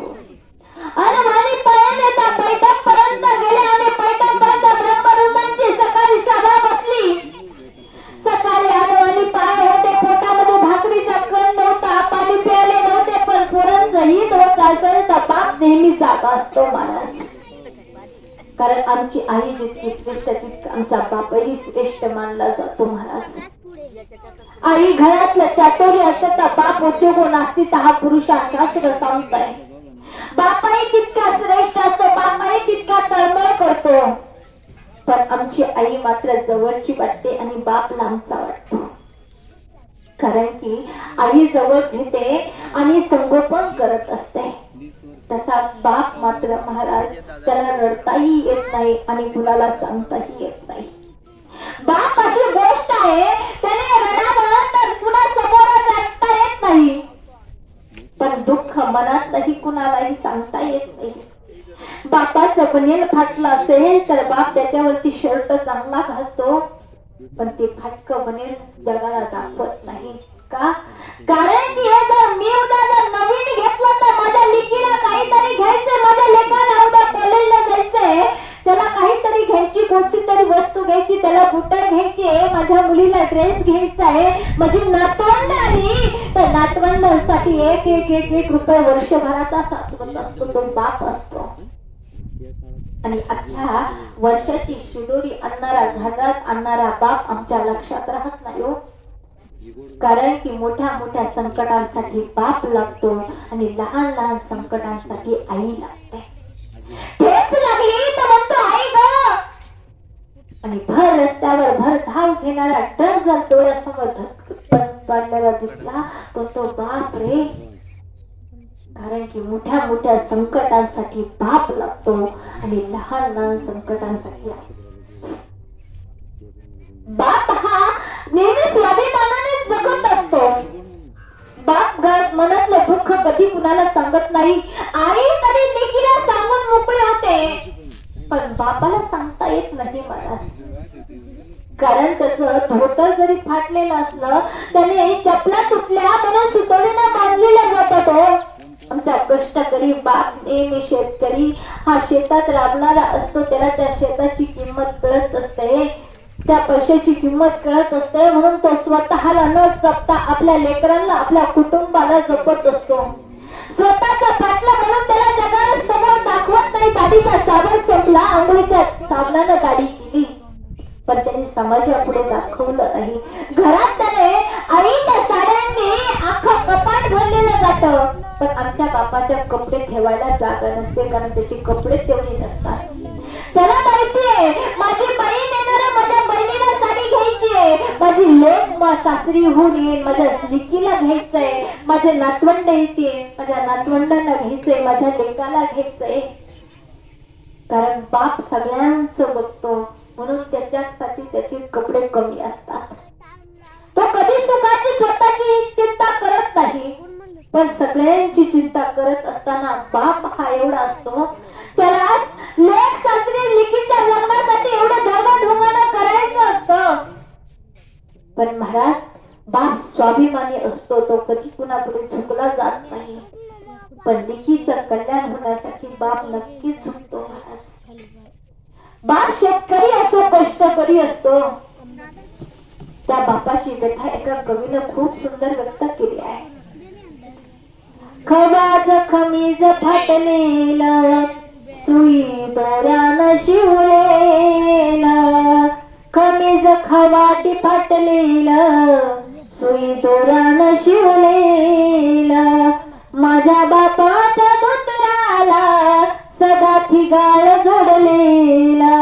अनवणी पायाने त्या पैठण पर्यंत गेले आणि पैठण पर्यंत ब्रह्मवृंदांची सकाळी सभा बसली. सकाळी अनवणी पाय होते, पोटामध्ये भाकरीचा कण नव्हता, पाणी प्यायले नव्हते, पण पोरांचं हित होत असेल तर बाप नेहमी जागा असतो महाराज. कारण आमची आई जितकी श्रेष्ठ तितका आमचा बापही श्रेष्ठ मानला जातो महाराज. आई घरातलं चातुर्य असतं तर बाप उद्योगो नास्ती हा पुरुषाशास्त्र सांगताय. बापाही तितका श्रेष्ठ असतो, बापाही तितका तळमळ करतो, पण आमची आई मात्र जवळची वाटते आणि बाप लांबचा वाटतो. कारण की आई जवळ घेते आणि संगोपन करत असते, तसा बाप मात्र महाराज त्याला रडताही येत नाही आणि कुणाला सांगताही येत नाही. बाप अशी गोष्ट आहे त्याने रडावं तर कुणा समोर रडता येत नाही, पण दुःख मनातही कुणालाही सांगता येत नाही. बापाचं बनेल फाटलं असेल तर बाप त्याच्यावरती शर्ट चांगला घालतो, पण ते फाटकं बनेल जगाला दाखवत नाही. का? कारण की हे जर मी उद्या जर नवीन घेतलं तर माझ्या लेकीला काहीतरी घ्यायचंय, माझ्या लेकाला उद्या कॉलेजला जायचंय, त्याला काहीतरी घ्यायची, कोणती तरी वस्तू घ्यायची, त्याला बुट घ्यायची, माझ्या मुलीला ड्रेस घ्यायचा आहे, माझी नातवंड आली तर नातवंडांसाठी एक एक एक एक रुपये वर्षभराचा साचवत असतो तो बाप असतो. आणि अख्ख्या वर्षाची शिदोरी आणणारा, घरात आणणारा बाप आमच्या लक्षात राहत नाही हो. कारण की मोठ्या मोठ्या संकटांसाठी बाप लागतो आणि लहान लहान संकटांसाठी आई लागते. तेच लागली तर म्हणतो आई ग, आणि भर रस्त्यावर भर धाव घेणारा ट्रक जर डोळ्यासमोर धक्कन पडलेला दिसला तो बाप रे. कारण की मोठ्या मोठ्या संकटांसाठी बाप लागतो आणि लहान लहान संकटांसाठी बाप हा नेहमी स्वाभिमानाने जगत असतो. बाप मनातलं दुःख कधी कुणाला सांगत नाही. आई तरी लेकीला सांगून मोकळे होते, पण बापाला सांगता येत नाही मला. कारण त्याचं धोतर जरी फाटलेलं असलं त्याने चपला तुटल्या म्हणून सुतोडीनं बांधलेला जातात हो. आमचा कष्टकरी बाप नेहमी शेतकरी हा शेतात राबणारा असतो, त्याला त्या शेताची किंमत कळत असते, त्या पैशाची किंमत कळत असते, म्हणून तो स्वतःला न जपता आपल्या लेकरांना, आपल्या कुटुंबाला जपत असतो. स्वतःचा फाटला म्हणून त्याला जगाला समोर दाखवत नाही. दाढीचा साबण संपला, आंघोळीच्या साबणानं दाढी केली, पण त्यांनी समाजापुढे दाखवलं नाही. घरात त्याने आईच्या साड्यांनी अख्खं कपाट भरलेलं जातं, पण आमच्या बापाच्या कपडे ठेवायला जागा नसते, कारण त्याचे कपडे तेवढे नसतात. त्याला माहितीये माझी बहीण येणार, माझ्या बहिणीला साडी घ्यायची, माझी लेक सासरी होऊन येईल, माझ्या लेकीला घ्यायचंय, माझे नातवंड येतील, माझ्या नातवंडांना घ्यायचंय, माझ्या लेकाला घ्यायचंय. कारण बाप सगळ्यांचं बघतो, म्हणून त्याच्यासाठी त्याचे कपडे कमी असतात. तो कधी सुखाची स्वतःची चिंता करत नाही, पण सगळ्यांची चिंता करत असताना बाप हा एवढा असतो, त्याला लेक सासरी लेकीच्या लग्नासाठी एवढं धावाधोमानं करायचं असतं. पण महाराज बाप स्वाभिमानी असतो, तो कधी कुणापुढे झुकला जात नाही, पण लेकीचं कल्याण होण्यासाठी बाप नक्कीच झुकतो महाराज. बाप शेतकरी असतो, कष्टकरी असतो. त्या बापाची कथा एका कवीनं खूप सुंदर व्यक्त केली आहे. खवाज खमीज फाटलेलं, सुई दोऱ्यानं शिवलेलं, खमीज खवाटी फाटलेलं, सुई दोऱ्यानं शिवलेलं, माझ्या बापाच्या धोतराला सदा थिगाळ जोडलेला,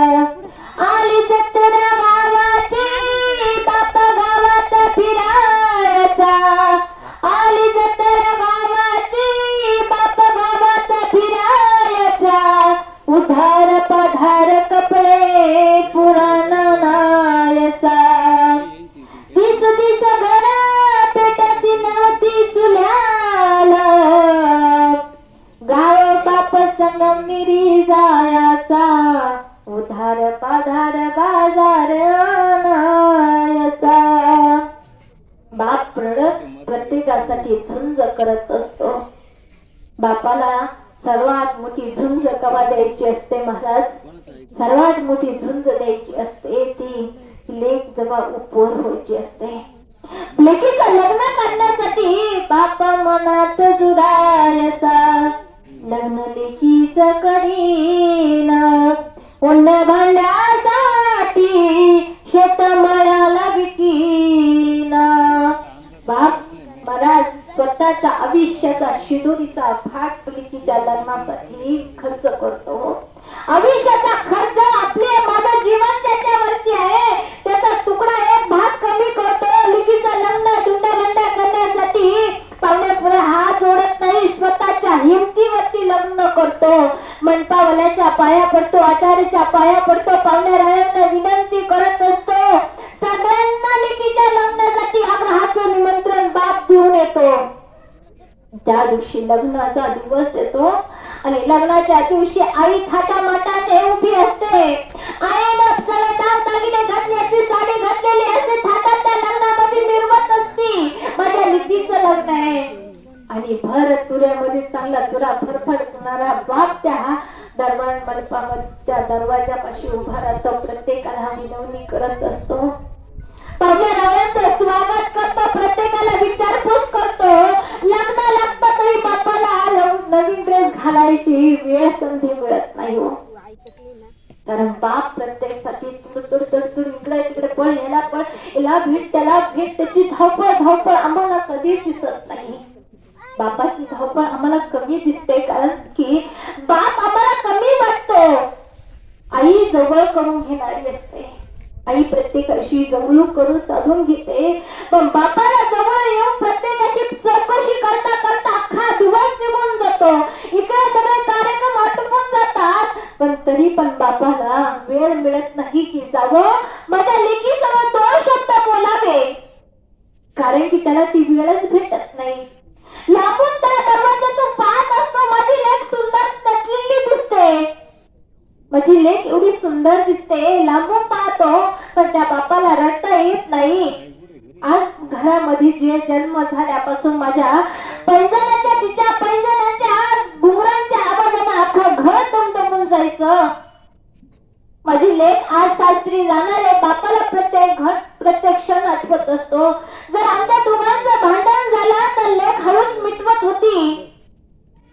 गंभीरी जायाचा उधार पाधार बाजार आणायचा. बाप प्रत्येकासाठी झुंज करत असतो. बापाला सर्वात मोठी झुंज कवा द्यायची असते महाराज? सर्वात मोठी झुंज द्यायची असते ती लेक जेव्हा उपवर व्हायची असते. लेकीचं लग्न करण्यासाठी बाप मनात जुरायचा. लग्न लेकीच करीन उन्न भांड्यासाठी शेतमळ्याला विकीन. बाप महाराज स्वतःच्या आयुष्याचा शिदोरीचा भाग लेकीच्या लग्नासाठी खर्च करतो. आयुष्याचा खर्च आपले माझं जीवन त्याच्यावरती आहे. त्याचा तुकडा एक भाग कमी करतो. लेकीचं लग्न धुंडाबंडा करण्यासाठी पाहुण्यापुढे हात जोडत नाही. स्वतःच्या हिमतीवरती लग्न करतो. मंडपावाल्याच्या पाया पडतो, आचार्याच्या पाया पडतो, पाहुण्यारायांना विनंती करत असतो. सगळ्यांना लेकीच्या लग्नासाठी आग्रहाचं निमंत्रण बाप देऊन येतो. त्या दिवशी लग्नाचा दिवस येतो आणि लग्नाच्या दिवशी आई थाटामाटाने उभी असते. आईनं चढता दागिने घातल्याची साडी घातलेली असते. थाटात त्या लग्नामध्ये मिरवत असती. माझ्या लेकीचं लग्न आहे आणि भर तुऱ्यामध्ये चांगला तुरा फरफडणारा बाप त्या दरबार मंडपाच्या दरवाजापाशी उभा राहतो. प्रत्येकाला विनवणी करत असतो. पाहुण्यारायांचं स्वागत करतो. प्रत्येकाला विचारपूस करतो. लग्न लागतं तरी बापाला नवीन ड्रेस घालायची वेळ संधी मिळत नाही हो. कारण बाप प्रत्येकासाठी तुडतुड इकडे तिकडे पळ, याला पळ, याला भेट, त्याला भेट, त्याची धावपळ आम्हाला कधी दिसत नाही. बापाची धावपळ आम्हाला कमी दिसते कारण की बाप आम्हाला कमी वाटतो. आई जवळ करून घेणारी असते. आई प्रत्येकाशी जवळूक करून साधून घेते. पण बापाला जवळ येऊन प्रत्येकाची चौकशी करता करता अख्खा दिवस निघून जातो. इकडे सगळे कार्यक्रम आटोपून जातात पण तरी पण बापाला वेळ मिळत नाही की जावं माझ्या लेकीजवळ 2 शब्द बोलावे. कारण की त्याला ती वेळच भेटत नाही. लांबून त्या दरवाजातून पाहत असतो. माझी लेक सुंदर नटलेली दिसते. माझी लेक एवढी सुंदर दिसते. लांबून पाहतो पण त्या बापाला रडता येत नाही. आज घरामध्ये जे जन्म झाल्यापासून माझ्या पैंजणाच्या तिच्या पैंजणाच्या घुंगरांच्या आवाजाने अख्खं घर दमदमून जायचं. माझी लेक आज सासरी जाणार आहे. बापाला प्रत्येक क्षण आठवत असतो. जर आमच्या दोघांचं भांडण झालं तर लेक हळूच मिटवत होती.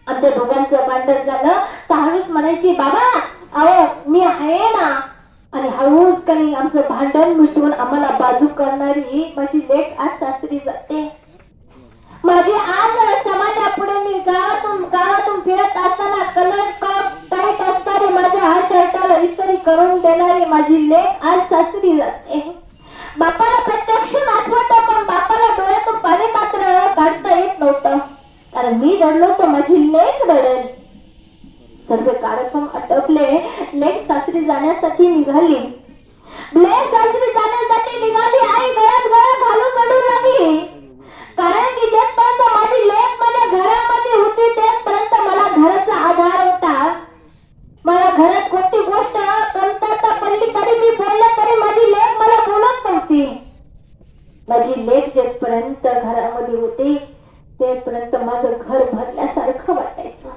आमच्या दोघांचं भांडण झालं तर हळूच म्हणायची बाबा अहो मी आहे ना. आणि हळूच कधी आमचं भांडण मिटवून आम्हाला बाजू करणारी माझी लेक आज सासरी जाते. माझी आज समाजापुढे मी गावातून फिरत असताना कलर टाईट असणारी माझ्या शर्टाला इस्त्री करून देणारी माझी लेक आज सासरी जाते. बापाला प्रत्यक्ष आठवत पण बापाला डोळ्यातून पाणी मात्र काढता येत नव्हतं. कारण मी रडलो तर माझी लेक रडेल. सर्व कार्यक्रम आटोपले. लेक सासरी जाण्यासाठी निघाली. आई गळ्यात गळा घालून रडू लागली. कारण की जेपर्यंत माझी लेक माझ्या घरामध्ये होती तेपर्यंत मला घराचा आधार होता. मला घरात कोणती गोष्ट कमतरता पडली तरी मी बोलले तरी माझी लेक मला बोलत नव्हती. माझी लेक जेपर्यंत घरामध्ये होती तेपर्यंत माझं घर भरल्यासारखं वाटायचं.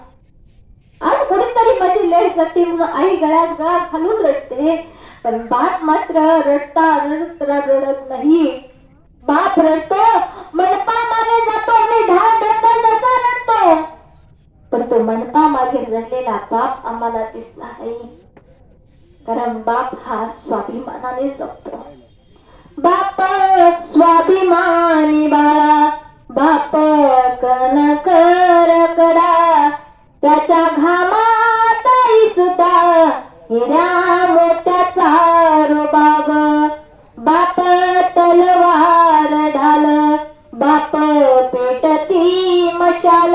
आज कुठेतरी माझी लेक जाते म्हणून आई गळ्यात गळा घालून रडते. पण बाप मात्र रडत नाही. बाप रडतो, मंडपा मागे जातो आणि ढाल रडतो. पण तो मंडपा मागे रडलेला बाप आम्हाला दिसला नाही. कारण बाप हा स्वाभिमानाने जगतो. बाप स्वाभिमानी बाळा, बाप कणकर कडा, त्याच्या घामात सुद्धा हिऱ्या मोत्याचा रोबाग. बाप तलवार ढाल, बाप पेटती मशाल,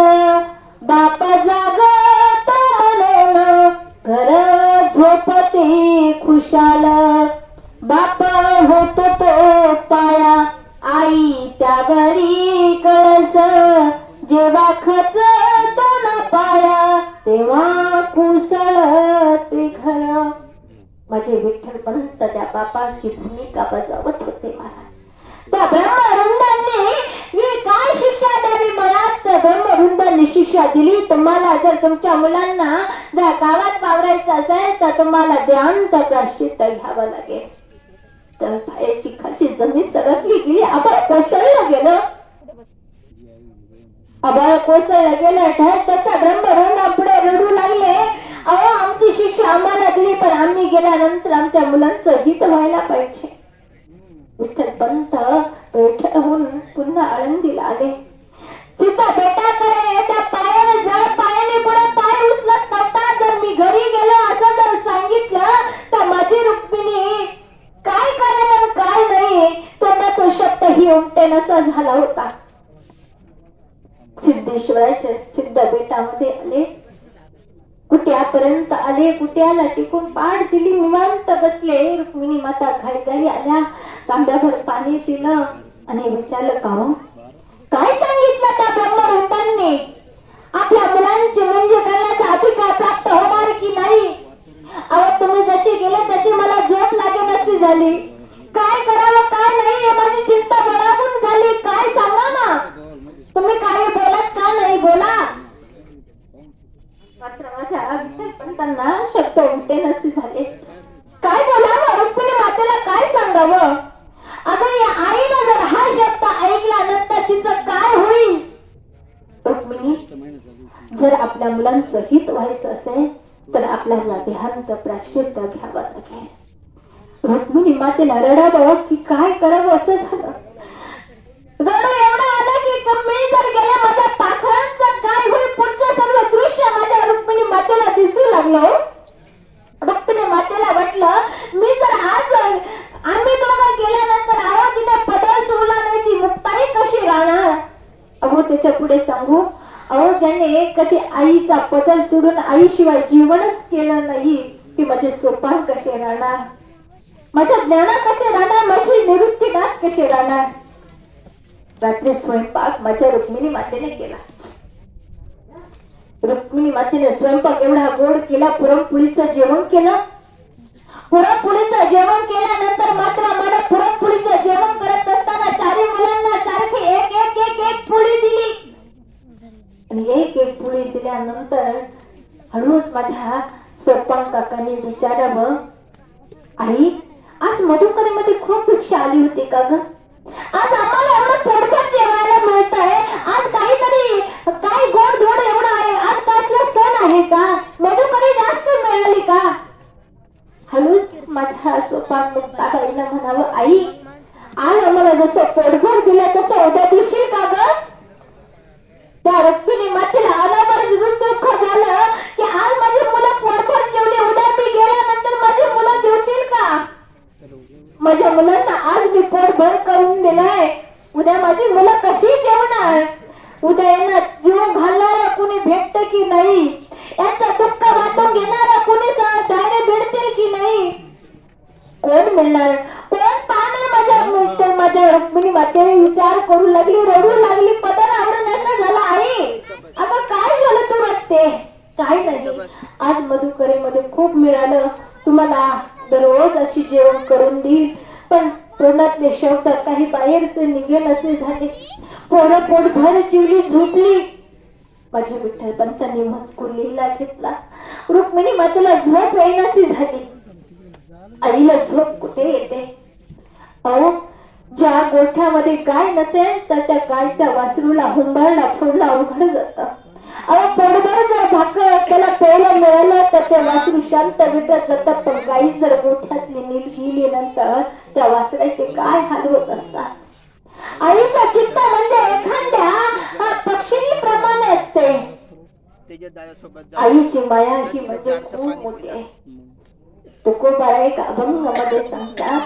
बाप जागतो म्हणून घर झोपती खुशाल. बाप होतो तो पाया, आई त्यावरी कळस, जेव्हा खचतो ना पाया तेव्हा माझे विठ्ठलपंत त्या बापाची भूमिका बजावत होते महाराज. त्या ब्रह्मवृंदांनी ही काय शिक्षा द्यावी मला? तर ब्रह्मवृंदांनी शिक्षा दिली, तुम्हाला जर तुमच्या मुलांना जर गावात वावरायचं असेल तर तुम्हाला देहांत प्रायश्चित्त घ्यावं लागेल. तर पायाची खालची जमीन सरकली गेली, आभाळ कोसळलं गेलं. आभाळ कोसळलं गेलं तर तसा ब्रह्मवृंदा पुढे रडू लागले, अहो आमची शिक्षा आम्हाला दिली, पण आम्ही गेल्यानंतर आमच्या मुलांचं हित व्हायला पाहिजे. विठ्ठलपंत बैठकहून पुन्हा आळंदीला आले. सीता बेटाकडे त्या पायाने जड पायाने पुढे पाय उचलत नव्हता. जर मी घरी गेलो असं जर सांगितलं तर माझी रुक्मिणी काय करेल काय नाही, तो शब्द ही उमटे नसा झाला होता. सिद्धेश्वराच्या सिद्ध बेटामध्ये आले, कुट्यापर्यंत आले. कुट्याला टिकून पाठ दिली, निवांत बसले. रुक्मिणी माता घाई आल्या, तांब्याभर पाणी पिलं आणि विचारलं, का हो काय सांगितलं त्या ब्रह्मवृंदांनी? आपल्या मुलांची म्हणजे करण्याचा अधिकार प्राप्त होणार की नाही? अहो तुम्ही जशी गेले तशी मला झोप लागे नसती झाली. काय करावं काय नाही हे माझी चिंता बळावून झाली. काय सांगा ना, तुम्ही काय बोलत का नाही? बोला. मात्र माझ्या विठ्ठलपंतांना शब्द उमटे नसते झाले. काय बोलावं? रुक्मिणी मातेला काय सांगावं? अगं या आईनं जर हा शब्द ऐकल्यानंतर तिचं काय होईल? रुक्मिणी, जर आपल्या मुलांचं हित व्हायचं असेल तर आपल्याला देहांत प्रायश्चित्त घ्यावं लागेल. रुक्मिणी मातेला रडावं की काय करावं असं झालं. रडू एवढं आलं की मी जर गेल्या माझ्या पाखरांचं काय होईल पुढचं सर्व दृश्य माझ्या रुक्मिणी मातेला दिसू लागलं. रुक्मिणी मातेला वाटलं, मी जर आज आम्ही दोघं गेल्यानंतर आवाजीने पदर सोडला नाही ती मुक्ताई कशी राहणार? अहो त्याच्या पुढे सांगू, अहो ज्याने कधी आईचा पदर सोडून आईशिवाय जीवनच केलं नाही की माझे सोपान कसे राहणार, माझ्या ज्ञाना कसे राहणार, माझी निवृत्ती नाथ कसे राहणार? रात्री स्वयंपाक माझ्या रुक्मिणी मातेने केला. रुक्मिणी मातेने स्वयंपाक एवढा गोड केला, पुरणपोळीचं जेवण केलं. पुरणपोळीचं जेवण केल्यानंतर मात्र मला पुरणपोळीचं जेवण करत असताना चारी मुलांना सारखी एक एक एक एक पोळी दिली. आणि एक एक पोळी दिल्यानंतर हळूच माझ्या सोपान काकांनी विचारावं, आई आज मधुकरीमध्ये खूप भिक्षा आली होती का ग? आज आम्हाला एवढं पोटभर जेवायला मिळत आहे, आज काहीतरी काय गोड धोड एवढं आहे, आज काय सण आहे का? मधुकरी जास्त मिळाली का? हळूच माझ्या सोपान मुक्ताबाईला म्हणावं, आई आज आम्हाला जसं पोटभर दिलं तसं उद्या दिवशी का ग? त्या रुक्मिणी मातेला अनावर दुःख झालं की आज माझी मुलं पोटभर जेवली, उद्या मी गेल्यानंतर माझी मुलं जेवतील का? माझ्या मुलांना आज मी पोटभर करून दिलंय, उद्या माझी मुलं कशी जेवणार? उद्या यांना जीव घालणारा कुणी भेटत की नाही? यांचं दुःख वाटून घेणारा कुणी सहजाने भेटतील की नाही? कोण मिळणार? कोण पाहणार? माझ्या रुक्मिणी मातेने विचार करू लागली, रडू लागली. पदर आवडून असं झालं, आई अगं काय झालं तू रडते? काय नाही, आज मधुकरीमध्ये खूप मिळालं, तुम्हाला दररोज अशी जेवण करून देईल, पण तोंडातले शब्द काही बाहेरचे निघेल असे झाले. पोरं पोटभर जेवली, झोपली. माझ्या विठ्ठलपंतांनी मजकूर लिहिला घेतला. रुक्मिणी मातेला झोप येईनाशी झाली. आईला झोप कुठे येते? अहो ज्या गोठ्यामध्ये गाय नसेल तर त्या गायच्या वासरूला हुंबाळला फोडला अवघड जातं. अहो पोटभर जर भाकर त्याला प्यायला मिळालं तर ते वासरू शांत भेटत जातं, पण गाई जर गोठ्यातली गेली नंतर त्या वासराचे काय हाल होत असतात. आईचं चित्त म्हणजे एखाद्या पक्षिणी प्रमाणे असते. आईची माया ही म्हणजे खूप मोठी आहे. तुकोबा एक अभंगामध्ये सांगतात,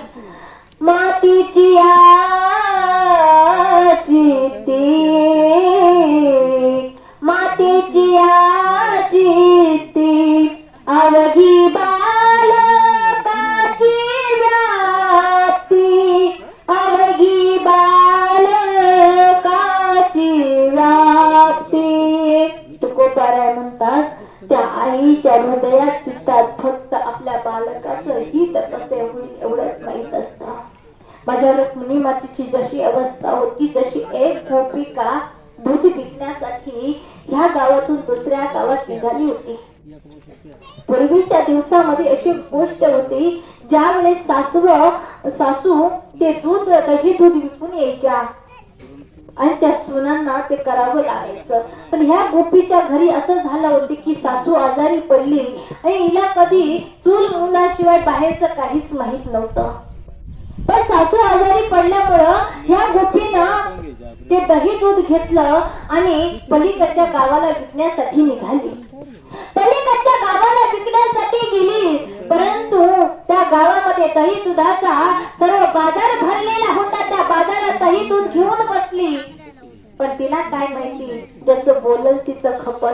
मातीची आजी ती, मातीची आजी ती, अवघी बालकाची व्याप्ती, अवघी बालकाची व्याप्ती. तुकोबा म्हणतात त्या आईच्या हृदयात चित्तात फक्त आपल्या बालकाचं हित कसे होईल एवढंच माहित असतं. माझ्या रुक्मिणी मातेची जशी अवस्था होती, जशी एक गोपिका दूध विकण्यासाठी ह्या गावातून दुसऱ्या गावात निघाली होती. पूर्वीच्या दिवसामध्ये अशी गोष्ट होती, ज्या वेळेस सासू ते दही दूध विकून यायच्या आणि त्या सुनांना ते करावं लागायचं. पण ह्या गोपीच्या घरी असं झालं होतं की सासू आजारी पडली आणि हिला कधी चूल मुलाशिवाय बाहेरचं काहीच माहित नव्हतं. पण सासू आजारी पडल्यामुळं ह्या गोपीनं ते दही दूध घेतलं आणि पलीकडच्या गावाला विकण्यासाठी निघाली. पलीकडच्या गावाला विकण्यासाठी गेली, परंतु त्या गावामध्ये दही दुधाचा सर्व बाजार भरलेला होता. त्या बाजारात दही दूध घेऊन बसली, पण तिला काय माहिती ज्याचं बोलल तिचं खपर.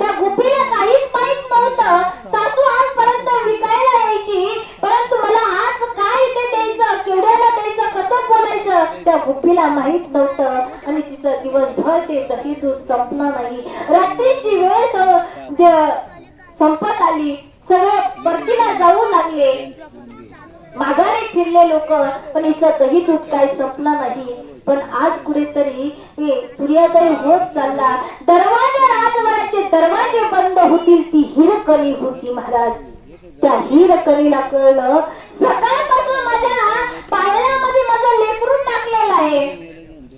त्या गोपीला काहीच माहित नव्हतं. सासू आजपर्यंत विकायला यायची, परंतु मला आज काय ते द्यायचं, केवढ्याला द्यायचं, कसं बोलायचं त्या गोपीला माहित नव्हतं. आणि तिचं दिवसभर ते दही दूध संपणार नाही. रात्रीची वेळ संपत आली, सगळे परतीला जाऊ लागले, माघारी फिरले लोक, पण हिचं दही दूध काय संपला नाही. पण आज कुठेतरी सूर्योदय होत चालला, राजवाड्याचे दरवाजे बंद होतील, ती हिरकणी होती महाराज. त्या हिरकणीला कळलं सकाळपासून माझ्या पाळण्यामध्ये माझं लेकरून टाकलेलं आहे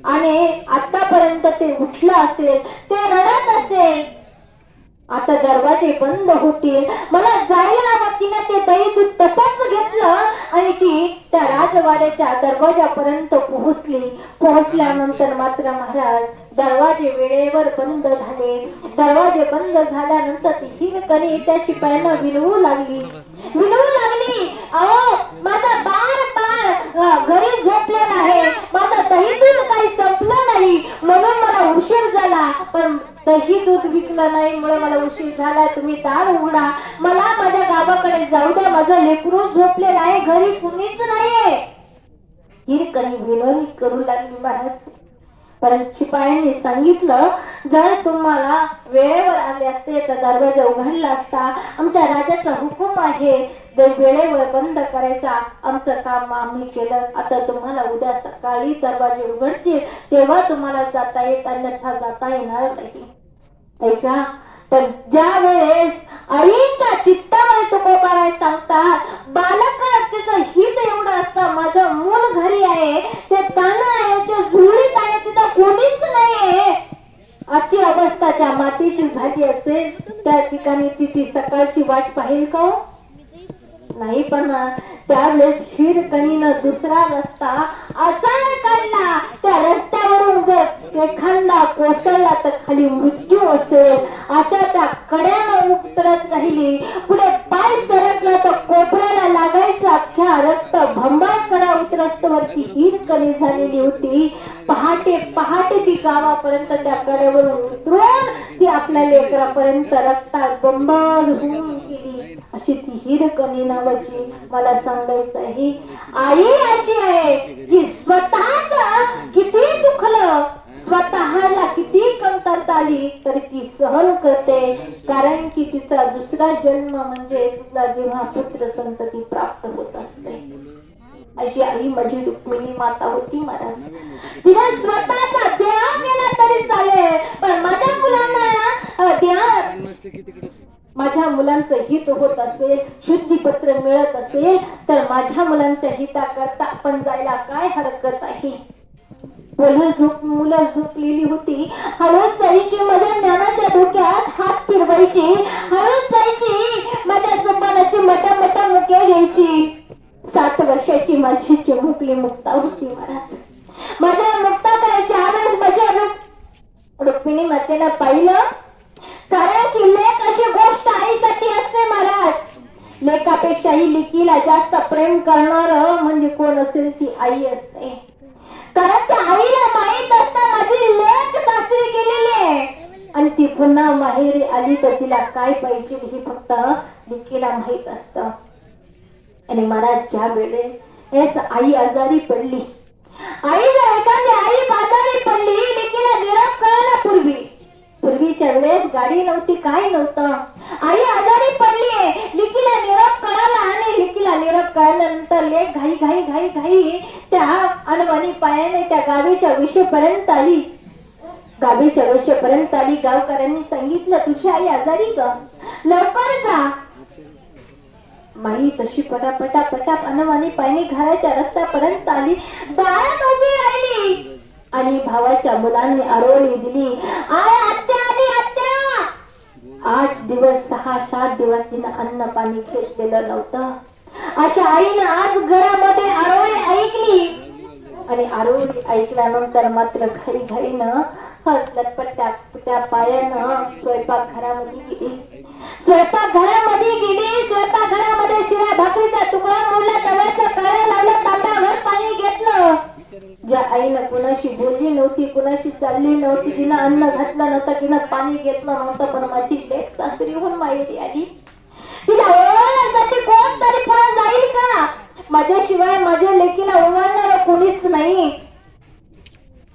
आणि आतापर्यंत ते उठलं असेल, ते रडत असेल, आता दरवाजे बंद होतील, मला जायला हवं. तिने ते दही दूध तसंच घेतलं आणि ती त्या राजवाड्याच्या दरवाजापर्यंत पोहोचल्यानंतर मात्र महाराज दरवाजे वेळेवर बंद झाले. दरवाजे बंद झाल्यानंतर ती हिरकणी त्या शिपायांना विनवू लागली. अहो माझा बाळ घरी झोपलेला आहे, माझं दही दूध काही संपलं नाही म्हणून मला उशीर झाला, पण दही दूध विकलं नाही म्हणून मला उशीर झाला, तुम्ही दार उघडा, मला माझ्या गावाकडे जाऊ द्या, माझं लेकरू झोपलेलं आहे, घरी कुणीच नाहीये. हिरकणी विनवणी करू लागली महाराज. परंतु शिपायांनी सांगितलं, जर तुम्हाला वेळेवर आले असते तर दरवाजा उघडला असता. आमच्या राजाचा हुकूम आहे, जर वेळेवर बंद करायचा, आमचं काम आम्ही केलं. आता तुम्हाला उद्या सकाळी दरवाजे उघडतील तेव्हा तुम्हाला जाता येत, अन्यथा जाता येणार नाही. ऐका, पण ज्या वेळेस आईच्या चित्तामध्ये तुकोबाराय सांगतात, बालकाचं हित एवढं असतं, माझं मूल घरी आहे, ते ताना आहे, ते झुळीत आहे, तिथं कोणीच नाहीये, अशी अवस्था त्या मातेची झाली असेल, त्या ठिकाणी ती सकाळची वाट पाहिल का? नाही. पण त्यावेळेस हिरकणीनं दुसरा रस्ता असा काढला, त्या रस्त्यावरून जर एखादा कोसळला तर खाली मृत्यू असेल, अशा त्या कड्यानं उतरत राहिली. पुढे पाय सरकला तर कोपऱ्याला लागायचं, अख्ख्या रक्त भंबार करा उतरस्तवरती हिरकणी झालेली होती. पहाटे ती गावापर्यंत त्या कड्यावरून उतरून ती आपल्या लेकरापर्यंत रक्तात बंबार होऊन गेली. अशी ती हिरकणी नावाची मला सांगायचं आहे. आई अशी आहे की स्वतःच किती दुखलं, स्वतःला किती कमतरता आली तरी ती सहन करते, कारण की तिचा दुसरा जन्म म्हणजे तिला जेव्हा पुत्र संतती प्राप्त होत असते. अशी आई माझी रुक्मिणी माता होती महाराज. तिने स्वतःचा त्याग केला तरी चालेल, पण माझ्या मुलांचं हित होत असेल, शुद्धीपत्र मिळत असेल तर माझ्या मुलांच्या हिताकरता आपण जायला काय हरकत आहे. मुलं झोपलेली होती, हळूच जायची, माझ्या ज्ञानाच्या डोक्यात हात फिरवायची, हळूच जायची, माझ्या सोपानाची मोठ्या मुके घ्यायची. 7 वर्षाची माझी चिमुकली मुक्ता होती महाराज. माझ्या मुक्ता करायची आवाज माझ्या रुक्मिणी मातेनं पाहिलं, कारण की लेक अशी गोष्ट आईसाठी असते महाराज. लेकापेक्षाही लेकीला जास्त प्रेम करणार म्हणजे कोण असेल ती आई असते, कारण त्या आईला माहित असतं माझी लेक सासरी गेलेली आहे आणि ती पुन्हा माहेरी आली तर तिला काय पाहिजे हे फक्त लेकीला माहित असतं. आणि महाराज ज्या वेळेस आई आजारी पडली, आई जर एखादी आई आजारी पडली, लेकीला निरोप कळला. पूर्वीच्या त्यावेळेस गाडी नव्हती, काय नव्हतं. आई आजारी पडलीये, लिकीला निरोप कळाला आणि लिकीला निरोप कळल्यानंतर लेक घाई घाई घाई घाई त्या अनवाणी पायाने त्या गावीच्या विषेपर्यंत आली. गावीच्या विषेपर्यंत आली. गावकऱ्यांनी सांगितलं तुझी आई आजारी ग, लवकर जा. माई तशी पटापटा पटाप अनवाणी पायनी घराच्या रस्त्यापर्यंत आली. दारात उभी राहिली आणि भावाच्या मुलांनी आरोळी दिली. आय आत्या आली, आत्या. 8 दिवस 6-7 दिवस तिनं अन्न पाणी घेतलेलं नव्हतं. अशा आईनं आज घरामध्ये आरोळी ऐकली आणि आरोळी ऐकल्यानंतर मात्र घरी घाईनं लटपट्या पायानं स्वयंपाक घरामध्ये गेली. स्वयंपाक घरामध्ये शिळ्या भाकरीचा तुकडा मोडला, तव्याचा कळा लावला, तांब्यावर पाणी घेतलं. ज्या आईनं कुणाशी बोलली नव्हती, कुणाशी चालली नव्हती, तिनं अन्न घातलं नव्हतं, तिनं पाणी घेतलं नव्हतं, पण माझी लेक सासरीहून माहेरी आली. तिला ओवाळण्यासाठी कोण तरी पुढे जाईल का? माझ्याशिवाय माझ्या लेकीला ओवाळणार कोणीच नाही.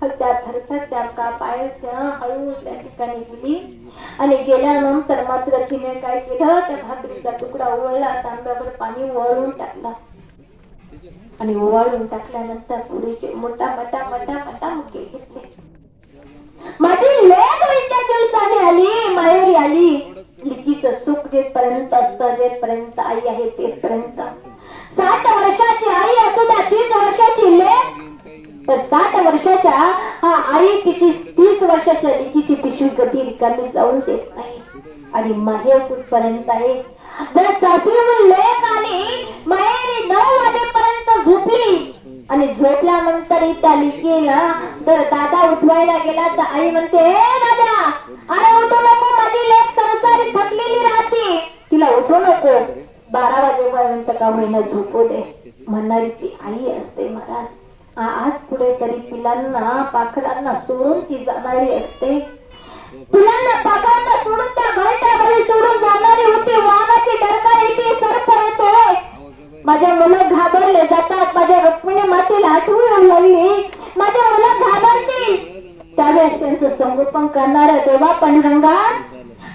त्या पायाच्या हळू त्या ठिकाणी गेली आणि गेल्यानंतर मात्र तिने काय केलं, त्या भाकरीचा तुकडा ओवाळला, तांब्यावर पाणी ओवाळून टाकला आणि ओवाळून टाकल्यानंतर पुरीचे मोठा मुके घेतले. माझी लेक इतक्या दिवसाने आली, माहेरी आली. लिकीचं सुख जेपर्यंत असतं, जेपर्यंत आई आहे तेपर्यंत. 60 वर्षाची आई असू द्या, 30 वर्षाची लेक, तर 60 वर्षाच्या हा आई तिची 30 वर्षाच्या लेकीची पिशवी कधी रिकामी जाऊन देत नाही. आणि माहेर कुठपर्यंत आहे. जर सासरीहून लेक आली, माहेरी 9 वाजेपर्यंत झोपली आणि झोपल्यानंतर त्या लेकीला तर दादा उठवायला गेला तर आई म्हणते, ए दादा, अरे उठू नको, माझी लेक संसारी थकलेली राहते, तिला उठू नको, 12 वाजेपर्यंत का होईना झोपू दे म्हणणारी ती आई असते महाराज. आज पुढे तरी पिलांना पाखरांना सोडून ती जाणारी असते. पिलांना पाखरांना सोडून त्या घरट्यामध्ये सोडून जाणारी होती. वाघाची डरकाळी येते, सर्प येतोय, माझ्या मुलं घाबरले जातात. माझ्या रुक्मिणी मातेला आठवण येऊ लागली, माझ्या मुलं घाबरतील. त्यावेळेस त्यांचं संगोपन करणारा देवा पांडुरंगा,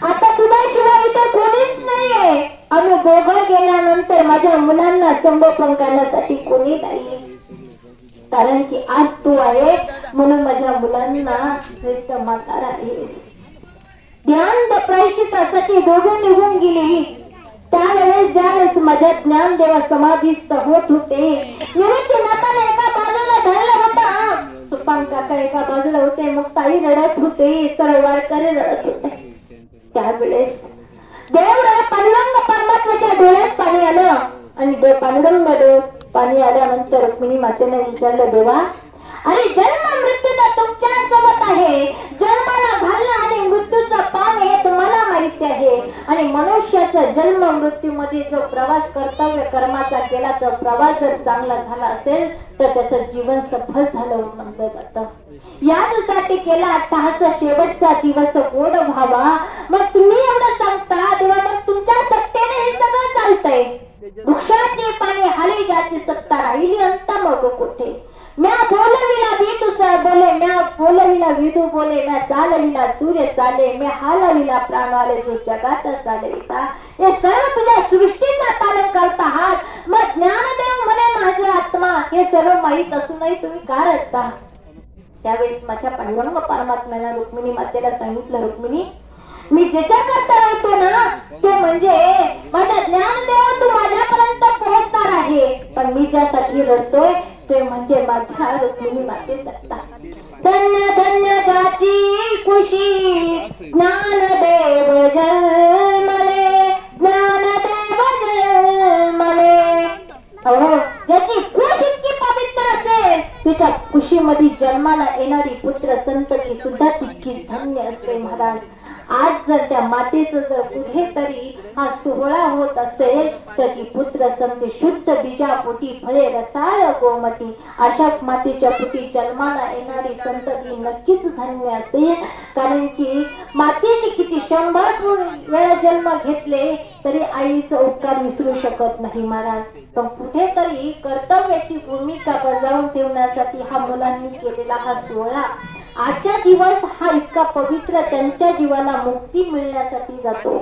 आता तुझ्याशिवाय इथे कोणीच नाहीये. आम्ही दोघं गेल्यानंतर माझ्या मुलांना संगोपन करण्यासाठी कोणी नाही, कारण की आज तू आहे म्हणून माझ्या मुलांना श्रेष्ठ म्हातारा आहेस. ध्यान प्रायश्चितासाठी दोघे निघून गेली. त्यावेळेस ज्यावेळेस माझ्या ज्ञानदेवा समाधीस्थ होत होते, निवृत्तीनाथाने एका बाजूला धरलं होतं, सुपान काका एका बाजूला होते, मुक्ताई रडत होते, सर्व वारकरी रडत होते. त्यावेळेस पांडुरंग परमात्म्याच्या डोळ्यात पाणी आलं आणि पांडुरंग डोळ्यात पाणी आल्यानंतर रुक्मिणी मातेने विचारलं, देवा, अरे जन्म मृत्यूचा तुमच्या सोबत आहे, जन्माला घालणं आणि मृत्यूचं पान हे तुम्हाला माहिती आहे. आणि मनुष्याचा जन्म मृत्यू मध्ये जो प्रवास कर्तव्य कर्माचा केला, तो प्रवास जर चांगला झाला असेल तर त्याचं जीवन सफल झालं म्हणलं जातं. यासाठी केला अट्टहास शेवटचा दिवस गोड व्हावा. मग तुम्ही एवढं सांगता तेव्हा मग तुमच्या सत्तेने हे सगळं चालतंय. वृक्षाची पाने हाली ज्याची सत्ता राहिली अंत मग कोठे. म्या बोलविला विदू बोले, म्या बोलविला विदू बोले, म्या चालविला सूर्य चाले, म्या हालविला प्राणवाले जो जगात चालविता. हे सर्व तुझ्या सृष्टीचा पालन करता आहात. मग ज्ञानदेव म्हणे माझा आत्मा, हे सर्व माहीत असूनही तुम्ही का रडता? त्यावेळेस माझ्या पांडुरंग परमात्म्याने रुक्मिणी मातेला सांगितलं, रुक्मिणी, मी ज्याच्याकरता रडतो ना तो म्हणजे माझा ज्ञानदेव तू माझ्यापर्यंत पोहोचणार आहे, पण मी ज्यासाठी रडतोय ते म्हणजे माझ्या रुक्मिणी मातेसाठी. धन्य धन्य जाची कुशी ज्ञानदेव जन्मले, ज्ञानदेव जन्मले. हो, ज्याची कुश इतकी पवित्र असेल तिच्या कुशीमध्ये जन्माला येणारी पुत्र संतती सुद्धा तितकी धन्य असते महाराज. आज जर त्या मातेचं जर कुठेतरी हा सोहळा होत असेल तर ती पुत्र संत शुद्ध बीजापोटी फळे रसाळ गोमती, अशा मातेच्या पोटी जन्माला येणारी संतती नक्कीच धन्य असेल. कारण की मातेने किती 100 वेळा जन्म घेतले तरी आईचा उपकार विसरू शकत नाही महाराज. पण कुठेतरी कर्तव्याची भूमिका बजावून ठेवण्यासाठी हा मुलांनी केलेला हा सोहळा आजचा दिवस हा इतका पवित्र त्यांच्या जीवाला मुक्ती मिळण्यासाठी जातो.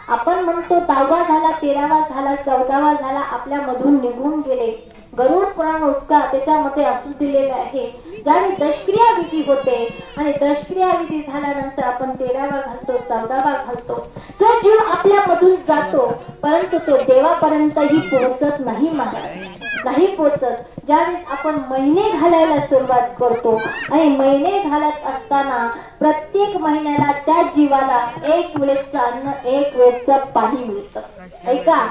आपण म्हणतो 10वा झाला, 13वा झाला, 14वा झाला, आपल्या मधून निघून गेले. गरुड पुराण उद्गा त्याच्यामध्ये असं दिलेलं आहे, ज्यावेळी दशक्रिया विधी होते आणि दशक्रिया विधी झाल्यानंतर आपण 13वा घालतो, 14वा घालतो, तो जीव आपल्या मधून जातो, परंतु तो देवापर्यंतही पोहोचत नाही नाही पोहोचत. ज्यावेळेस आपण महिने घालायला सुरुवात करतो आणि महिने घालत असताना प्रत्येक महिन्याला त्या जीवाला एक वेळेचं अन्न, एक वेळेचं पाणी मिळतं. ऐका,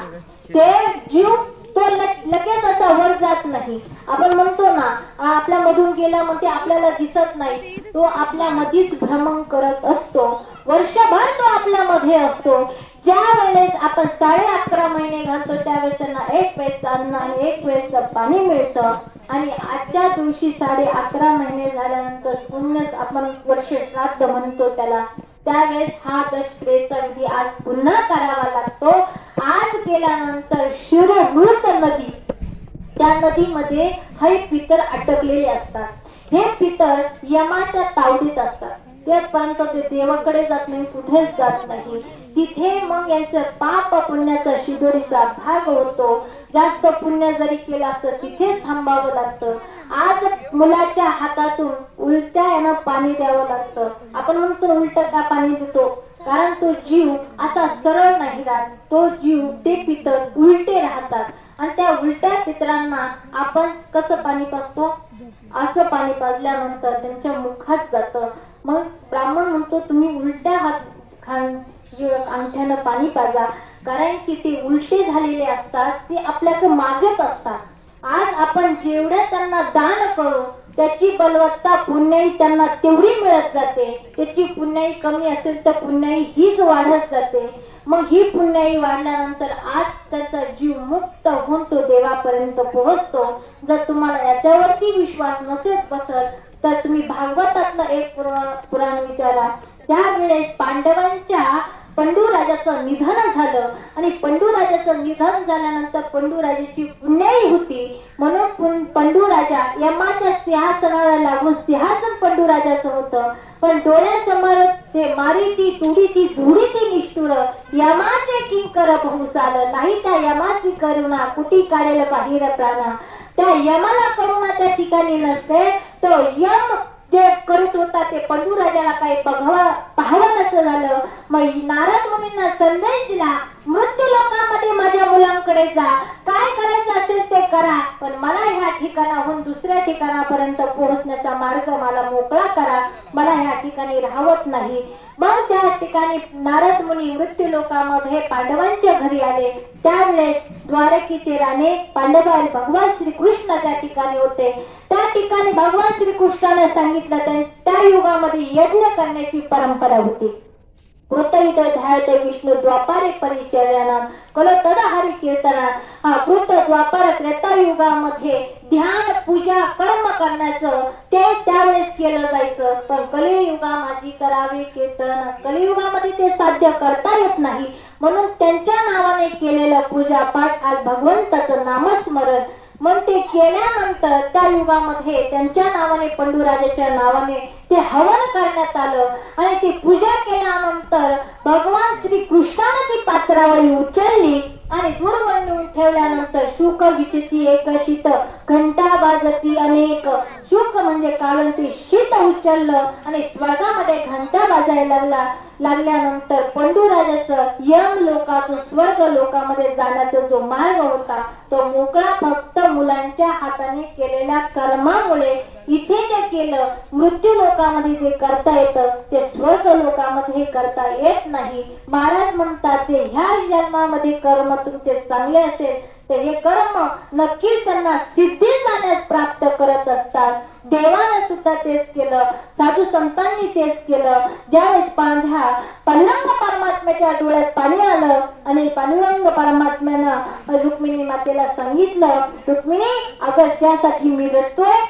ते जीव तो लगेच असा वर जात नाही. आपण म्हणतो ना, आपल्या मधून गेला मग ते आपल्याला दिसत नाही, तो आपल्या मध्येच भ्रमण करत असतो. वर्षभर तो आपल्या मध्ये असतो. ज्या वेळेस आपण 11.5 महिने घालतो त्यावेळेस त्यांना एक वेळेचं अन्न आणि एक वेळेचं पाणी मिळतं. आणि आजच्या दिवशी 11.5 महिने झाल्यानंतर पुण्य आपण वर्ष श्राद्ध म्हणतो त्याला, त्यावेळेस हा दशक्रियेचा विधी आज पुन्हा करावा लागतो. आज केल्यानंतर शिरोमृत नदी, त्या नदीमध्ये हे पितर अटकलेले असतात. हे पितर यमाच्या तावडीत असतात. तेपर्यंत ते देवाकडे जात नाही, कुठेच जात नाही. तिथे मग यांचं पाप पुण्याचा शिदोरीचा भाग होतो. जास्त पुण्य जरी केलं असतं तिथेच थांबावं लागतं. आज मुलाच्या हातातून उलट्या यानं पाणी द्यावं लागतं. आपण म्हणतो उलट का पाणी देतो, कारण तो जीव असा सरळ नाही राहत. तो जीव, ते पितर उलटे राहतात आणि त्या उलट्या पितरांना आपण कसं पाणी पाजतो, असं पाणी पाजल्यानंतर त्यांच्या मुखात जातं. मग ब्राह्मण म्हणतो तुम्ही उलट्या अंगठ्यानं पाणी पाजा, कारण की ते उलटे झालेले असतात, ते आपल्याकडे मागत असतात. आज आपण जेवढं त्यांना दान करू त्याची बलवत्ता पुण्याई त्यांना तेवढी मिळत जाते. त्याची पुण्याई कमी असेल तर पुण्याई हीच वाढत जाते. मग ही पुण्याई वाढल्यानंतर आज त्याचा जीव मुक्त होऊन तो देवापर्यंत पोहोचतो. जर तुम्हाला याच्यावरती विश्वास नसेल बसत तर तुम्ही भागवतातलं एक पुराण विचारा. त्यावेळेस पांडवांच्या पंडूराजाचं निधन झालं आणि पंडूराजाचं निधन झाल्यानंतर पंडूराजाची पुण्याई होती, म्हणून पंडूराजा यमाच्या सिंहासनाला लागून सिंहासन पंडूराजाचं होतं. पण डोळ्यासमोर ते मारीती तुडीती झुडीती निष्ठुर यमाचे किंकर बहुस आलं नाही. त्या यमाची करुणा कुठी काढेल बाहेर प्राणा. त्या यमाला करुणा त्या ठिकाणी नसते. तो यम जे करत होता ते पंडूराजाला काही पाहावं नसं झालं. मग नारद मुनींना संदेश दिला, मृत्यू लोकांमध्ये माझ्या मुलांकडे जा, काय करायचं असेल ते करा, पण मला ह्या ठिकाणाहून दुसऱ्या ठिकाणापर्यंत पोहोचण्याचा मार्ग मला मोकळा करा, मला ह्या ठिकाणी राहवत नाही. मग त्या ठिकाणी नारद मुनी मृत्यू लोकांमध्ये पांडवांच्या घरी आले. त्यावेळेस द्वारकेचे राणे पांडव भगवान श्रीकृष्ण त्या ठिकाणी होते. त्या ठिकाणी भगवान श्रीकृष्णाने सांगितलं त्या युगामध्ये यज्ञ करण्याची परंपरा होती. कृतयुग ध्यायत विष्णू द्वापारे परिचर्याना कलो तदहरी कीर्तना. हा कृत द्वापार त्रेतायुगामध्ये ध्यान पूजा कर्म करण्याचं ते त्यावेळेस केलं जायचं. पण कलियुगामध्ये करावे कीर्तन, कलियुगामध्ये ते साध्य करता येत नाही, म्हणून त्यांच्या नावाने केलेलं पूजा पाठ आज भगवंताचं नामस्मरण. मग ते केल्यानंतर त्या युगामध्ये त्यांच्या नावाने पंडूराजाच्या नावाने ते हवन करण्यात आलं आणि ती पूजा केल्यानंतर भगवान श्री कृष्णाने ती पात्रावळी उचलली आणि दूर वळवून ठेवल्यानंतर शुक विचिती एक शीत घंटा वाजती अनेक. शुक म्हणजे काढून ते शीत उचललं आणि स्वर्गामध्ये घंटा वाजायला लागल्यानंतर पंडूराजाचं यम लोकातून स्वर्ग लोकामध्ये जाण्याचा जो मार्ग होता तो मोकळा फक्त मुलांच्या हाताने केलेल्या कर्मामुळे. इथे जे केलं मृत्यू लोकामध्ये जे करता येतं ते स्वर्ग लोकामध्ये करता येत नाही. महाराज म्हणतात ते ह्या जन्मामध्ये कर्म तुमचे चांगले असेल तर हे कर्म नक्कीच त्यांना सिद्धी जाण्यास प्राप्त करत असतात. देवाने सुद्धा तेच केलं, साधू संतांनी तेच केलं. ज्यावेळेस पांडुरंग परमात्म्याच्या डोळ्यात पाणी आलं आणि पांडुरंग परमात्म्यानं रुक्मिणी मातेला सांगितलं, रुक्मिणी अगं ज्यासाठी मी रडतोय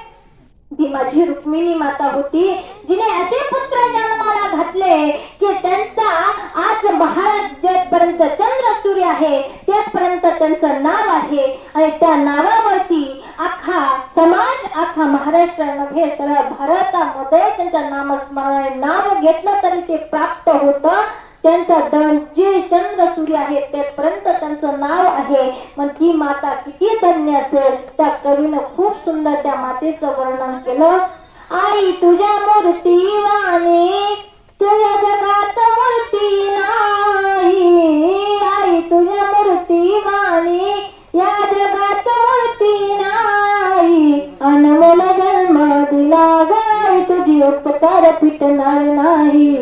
ती माझी रुक्मिणी माता होती, जिने असे पुत्र जन्माला घातले की त्यांचा आज महाराज जेपर्यंत चंद्र सूर्य आहे तेपर्यंत त्यांचं नाव आहे आणि त्या नावावरती अख्खा समाज, अख्खा महाराष्ट्र महाराष्ट्र नव्हे सरळ भारतामध्ये त्यांच्या नामस्मरणाने नाव घेतलं तरी ते प्राप्त होतं. त्यांचा दल जे चंद्र सूर्य आहे तेपर्यंत त्यांचं नाव आहे. मग ती माता किती धन्य असेल. त्या कवीनं खूप सुंदर त्या मातेचं वर्णन केलं. आई तुझ्या मूर्ती वाणी तुझ्या जगात मूर्ती नाही. आई तुझ्या मूर्ती वाणी या जगात मूर्ती नाही. अनमोल जन्म दिला गाय तुझी उपकार फिटणार नाही.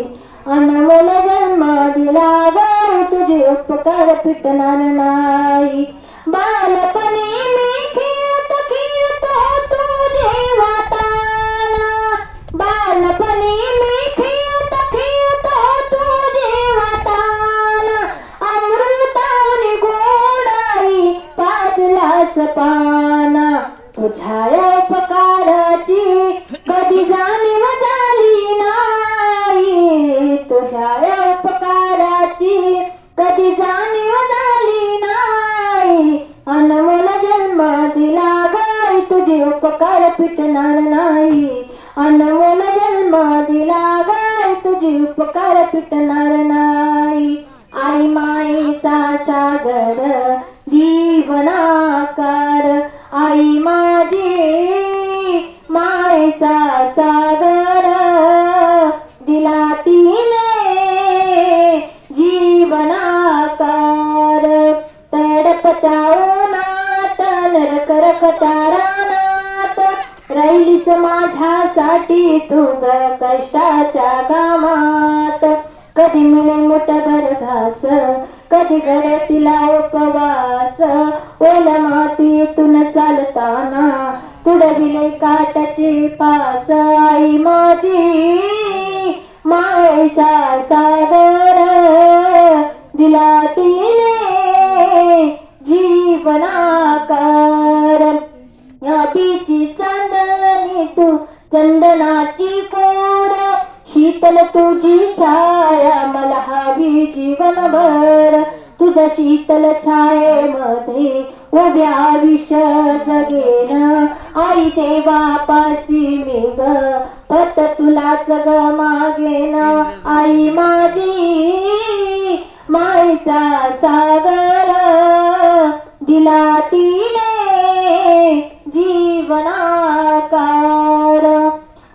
अनमोल जन्म दिला गाय तुझी उपकार फिटणार नाही. बालपणी मी खेळत खेळत तुझे वाटाणा. बालपणी मी खेळत खेळत तुझे वाटाणा. अमृताने गोडाई पाजलाच पाना. तुझ्या उपकाराची कधी जाणीव झाली नाही. तुझ्या उपकाराची कधी जाणीव झाली नाही. अनमोल जन्म दिला गाय तुझे उपकार फिटणार नाही. अनमोल जन्म दिला गाय तुझे उपकार फिटणार नाही. आई माईचा सागर जीवनाकार. आई माझी मायेचा सागर दिला तिने जीवनाकार. तडपत्या उन्हात नरकरकत्या रानात राहिलीस माझ्यासाठी तू ग कष्टाच्या कामात. कधी मिळे मोठभर घास कधी घरातीला उपवास. ओल्या मातीतून चालताना तुडविले काटाचे पास. आई माझी मायेचा सागर दिला तिने जीवनाकार. या बीची चांदणी तू चंदनाची कोर. शीतल तुझी छाया मला हवी जीवनभर. तुझ्या शीतल छायेमध्ये उभ्या आयुष्य जगेन. आई देवापाशी मी ग फक्त तुलाच ग मागेन. आई माझी मायेचा सागर दिला तिने जीवनाकार.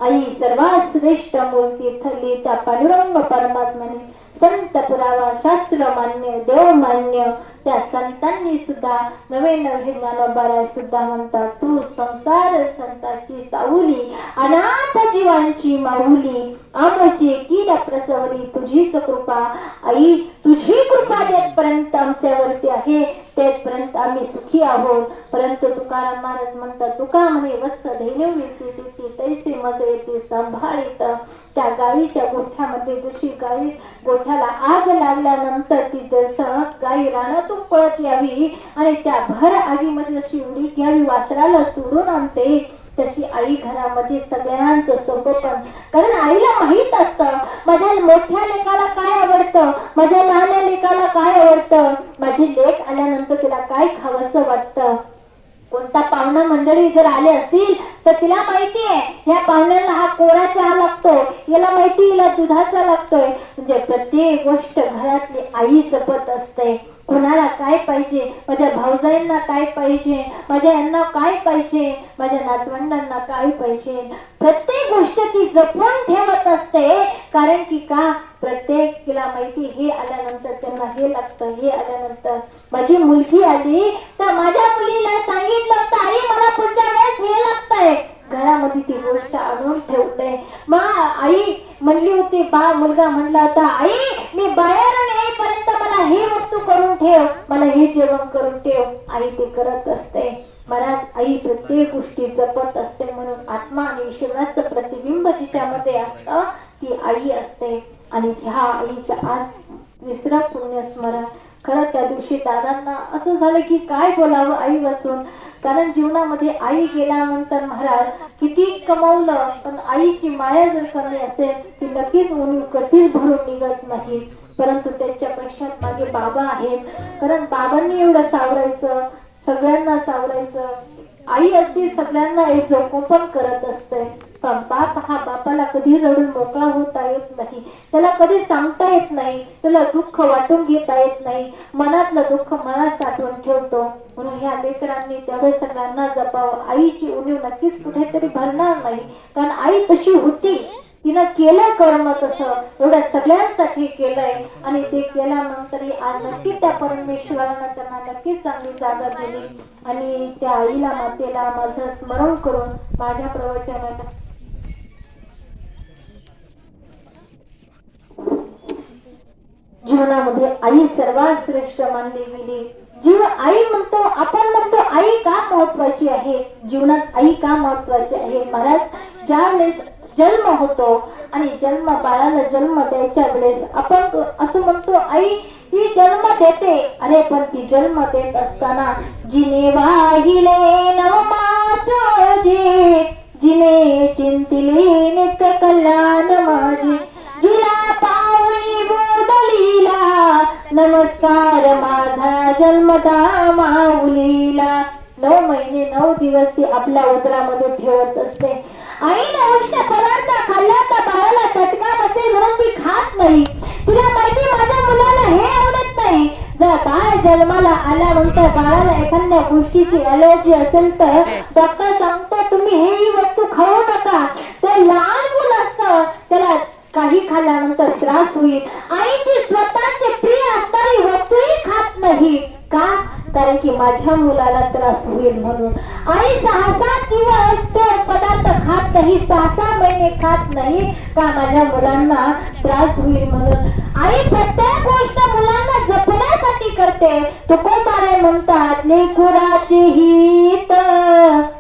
आई सर्वात श्रेष्ठ मूर्ती ठरली त्या पांडुरंग परमात्म्याने संत पुरावा शास्त्र मान्य देव मान्य त्या संतांनी सुद्धा नवे नवे ज्ञानोबाराय सुद्धा म्हणतात तू संसार संतांची सावली अनाथ जीवांची माऊली. आमची कीड प्रसवली तुझीच कृपा. आई तुझी कृपा जेपर्यंत आमच्यावरती आहे तेपर्यंत आम्ही सुखी आहोत. परंतु तुकाराम महाराज म्हणतात तुका म्हणे वत्स धैर्यवीची तिथे तैसे मज येते सांभाळीत. त्या गायीच्या गोठ्यामध्ये जशी गाई गोठ्याला आग लागल्यानंतर ती जसं गाई रानातून पळत यावी आणि त्या भर आगीमध्ये जशी उडी घ्यावी वासराला सोडून आणते तशी आई घरामध्ये सगळ्यांचं संगोपन. कारण आईला माहित असतं माझ्या मोठ्या लेकाला काय आवडतं माझ्या लहान लेकाला काय आवडतं. माझी लेक आल्यानंतर तिला काय खावंसं वाटतं. कोणता पाहुणा मंडळी जर आले असतील तर तिला माहिती आहे ह्या पाहुण्याला हा कोरा चहा लागतो याला माहिती हिला दुधाचा लागतोय. म्हणजे प्रत्येक गोष्ट घरातली आई जपत असते. कुणाला काय पाहिजे माझ्या भाऊजाईंना काय पाहिजे माझ्या यांना काय पाहिजे माझ्या नातवंडांना काय पाहिजे प्रत्येक गोष्ट ती जपून ठेवत असते. कारण की का प्रत्येक तिला माहिती हे आल्यानंतर त्यांना हे लागतं हे आल्यानंतर. माझी मुलगी आली तर माझ्या मुलीला सांगितलं तर आई मला पुढच्या वेळेस हे लागतंय. घरामध्ये ती गोष्ट आणून ठेवते. आई म्हणली होती मुलगा म्हणला होता आई मी बाहेरून येईपर्यंत मला ही वस्तू करून ठेव मला हे जेवण करून ठेव. आई ते करत असते. मनात आई प्रत्येक गोष्टी जपत असते. म्हणून आत्मा आणि ईश्वराचं प्रतिबिंब तिच्यामध्ये असतं ती आई असते. आणि ह्या आईचं आज तिसरं पुण्यस्मरण. खरं त्या दिवशी दादांना असं झालं की काय बोलावं आई वाचून. कारण जीवनामध्ये आई गेल्यानंतर महाराज किती कमावलं पण आईची माया जर करणे असेल ती नक्कीच उणीव कधीच भरून निघत नाही. परंतु त्याच्या पश्चात माझे बाबा आहेत. कारण बाबांनी एवढं सावरायचं सगळ्यांना सावरायचं आई असते सगळ्यांना एक जोकोपण करत असते, पण बाप हा बापाला कधी रडून मोकळा होता येत नाही, त्याला कधी सांगता येत नाही, त्याला दुःख वाटून घेता येत नाही, मनातलं दुःख मनात साठवून ठेवतो. म्हणून ह्या लेकरांनी तेवढं सगळ्यांना जपावं. आईची उणीव नक्कीच कुठेतरी भरणार नाही, कारण आई तशी होती, तिनं केलं कर्म तसं एवढ्या सगळ्यांसाठी केलंय आणि ते केल्यानंतर आज नक्की त्या परमेश्वरानं त्यांना नक्कीच चांगली जागा दिली. आणि त्या आईला मातेला माझं स्मरण करून माझ्या प्रवचनात जीवनामध्ये आई सर्वात श्रेष्ठ मानली गेली. जीव आई म्हणतो, आपण म्हणतो आई का महत्वाची आहे, जीवनात आई का महत्वाची आहे. महाराज ज्या वेळेस जन्म होतो आणि जन्म बाळाला जन्म द्यायच्या वेळेस आपण असं म्हणतो आई ही जन्म देते. अरे पण ती जन्म देत असताना जिने वाहिले नवमास जे, जिने चिंतिले नित्य कल्याण माझे, जिला पावणी बोदलीला नमस्कार माझा जन्मदा माऊलीला. 9 महिने 9 दिवस ती आपल्या उदरामध्ये ठेवत असते. आईने उष्ण पदार्थ खाल्ला तर बाळाला चटका बसेल म्हणून ती खात नाही. तिला माहिती माझ्या मुलाला हे आवडत नाही. जर बाळ जन्माला आल्यानंतर बाळाला एखाद्या गोष्टीची अलर्जी असेल तर डॉक्टर सांगतो तुम्ही ही वस्तू खाऊ नका. ते लहान मुलं असतं, त्याला काही खाल्ल्यानंतर त्रास होईल. आई ती स्वतःची प्रिय असणारी वस्तूही खात नाही. का? कारण की माझ्या मुलाला त्रास होईल म्हणून. आई 6-7 दिवस तो पदार्थ खात नाही, 6-6 महिने खात नाही, का माझ्या मुलांना त्रास होईल म्हणून. आई प्रत्येक गोष्ट मुलांना जपण्यासाठी करते. तुकोबाराय म्हणतात लेकुराचे हित,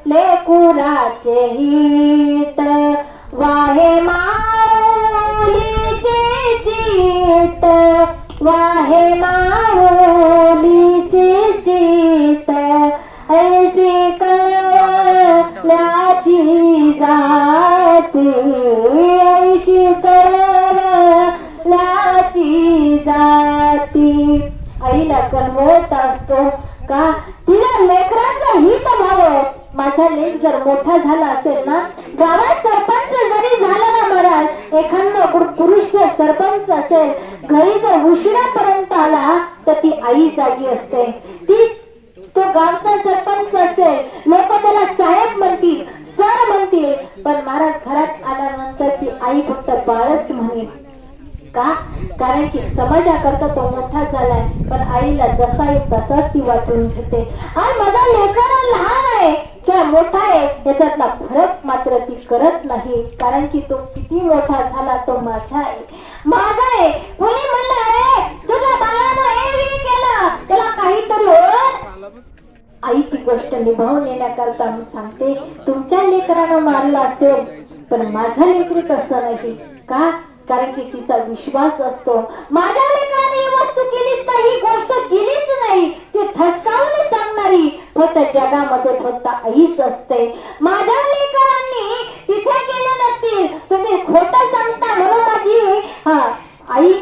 लेकुराचे हित वाहे माऊलीचे चित्त, वाहे माऊलीचे चित्त, ऐसे करल्याची जाती, ऐशी करल्याची जाती. आईला कळवत असतो का तिला लेकराचं हित व्हावं. माझा लेक जर मोठा झाला असेल ना, गावात सरपंच जरी झाला ना महाराज, एखादा पुरुष जर सरपंच असेल, घरी जर उशिरापर्यंत आला तर ती आई जागी असते. ती तो गावचा सरपंच असेल, लोक त्याला साहेब म्हणतील, सर म्हणतील, पण महाराज घरात आल्यानंतर ती आई फक्त बाळच म्हणेल. का? कारण की समाजाकरता तो मोठा झालाय, पण आईला जसा आहे तसा ती वाटून घेते. आणि माझा लेकरा लहान आहे किंवा मोठा आहे याच्यातला फरक मात्र ती करत नाही, कारण की तो किती मोठा झाला तो माझा आहे, माझा आहे. कोणी म्हणलं अरे तुझ्या बाळानं हे केलं, त्याला काहीतरी ओळख. आई ती गोष्ट निभावून येण्याकरता सांगते तुमच्या लेकरानं मारलं असेल, पण माझा लेकरू तसं नाही. का? कारण की तिचा विश्वास असतो माझ्या लेकराने ही वस्तू केलीच नाही, ही गोष्ट केलीच नाही, ती ठसकावून सांगणारी फक्त जगामध्ये फक्त आईच असते. माझ्या लेकरांनी तिथे गेले नसतील, तुम्ही खोटं सांगता म्हणून माझी आई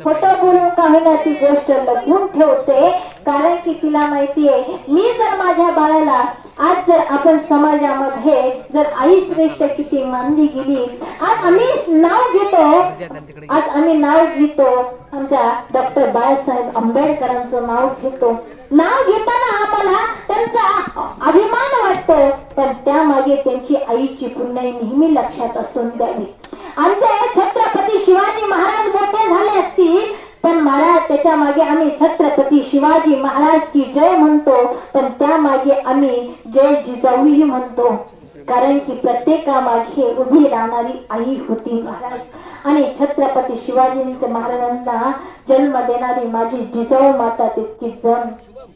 खोटं बोलून का होईना ती गोष्ट लपवून ठेवते. कारण की तिला माहितीये मी जर माझ्या बाळाला आज जर आपण समाजामध्ये जर आई श्रेष्ठ किती मानली गेली. आज आम्ही नाव घेतो आमच्या डॉक्टर बाळासाहेब आंबेडकरांचं नाव घेतो. नाव घेताना आम्हाला त्यांचा अभिमान वाटतो, पण त्यामागे त्यांची आईची पुण्याई नेहमी लक्षात असून द्यावी. आमच्या छत्रपती शिवाजी महाराज मोठे झाले असतील, पण महाराज त्याच्या मागे आम्ही छत्रपती शिवाजी महाराज की जय म्हणतो, पण त्यामागे आम्ही जय जिजाऊही म्हणतो. कारण की प्रत्येकामागे उभी राहणारी आई होती महाराज. आणि छत्रपती शिवाजींच्या महाराजांना जन्म देणारी माझी जिजाऊ माता तितकी जण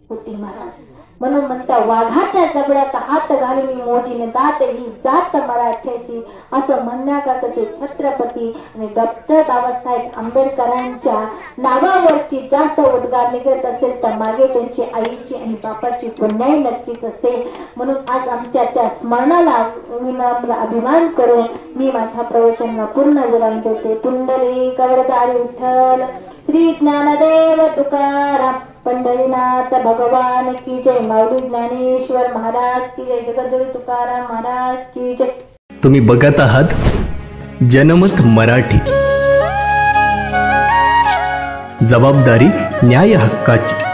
होती महाराज. म्हणून म्हणता वाघाच्या जबड्यात हात घालून मोजीने दात ही जात मराठ्याची, असं म्हणण्याकरता ते छत्रपती आणि डॉक्टर बाबासाहेब आंबेडकरांच्या नावावरती जास्त उद्गार निघत असेल तर मागे त्यांची आईची आणि बापाची पुण्याई नक्कीच असेल. म्हणून आज आमच्या त्या स्मरणाला अभिमान करून मी माझ्या प्रवचनाला पूर्ण विराम देते. पुंडलिक वरदारी विठ्ठल, श्री ज्ञानदेव तुकाराम पंढरीनाथ भगवान की जय. माऊली ज्ञानेश्वर महाराज की जय. जगद्गुरु तुकाराम महाराज की जय. तुम्ही बघत आहात जनमत मराठी. जबाबदारी न्याय हक्काची.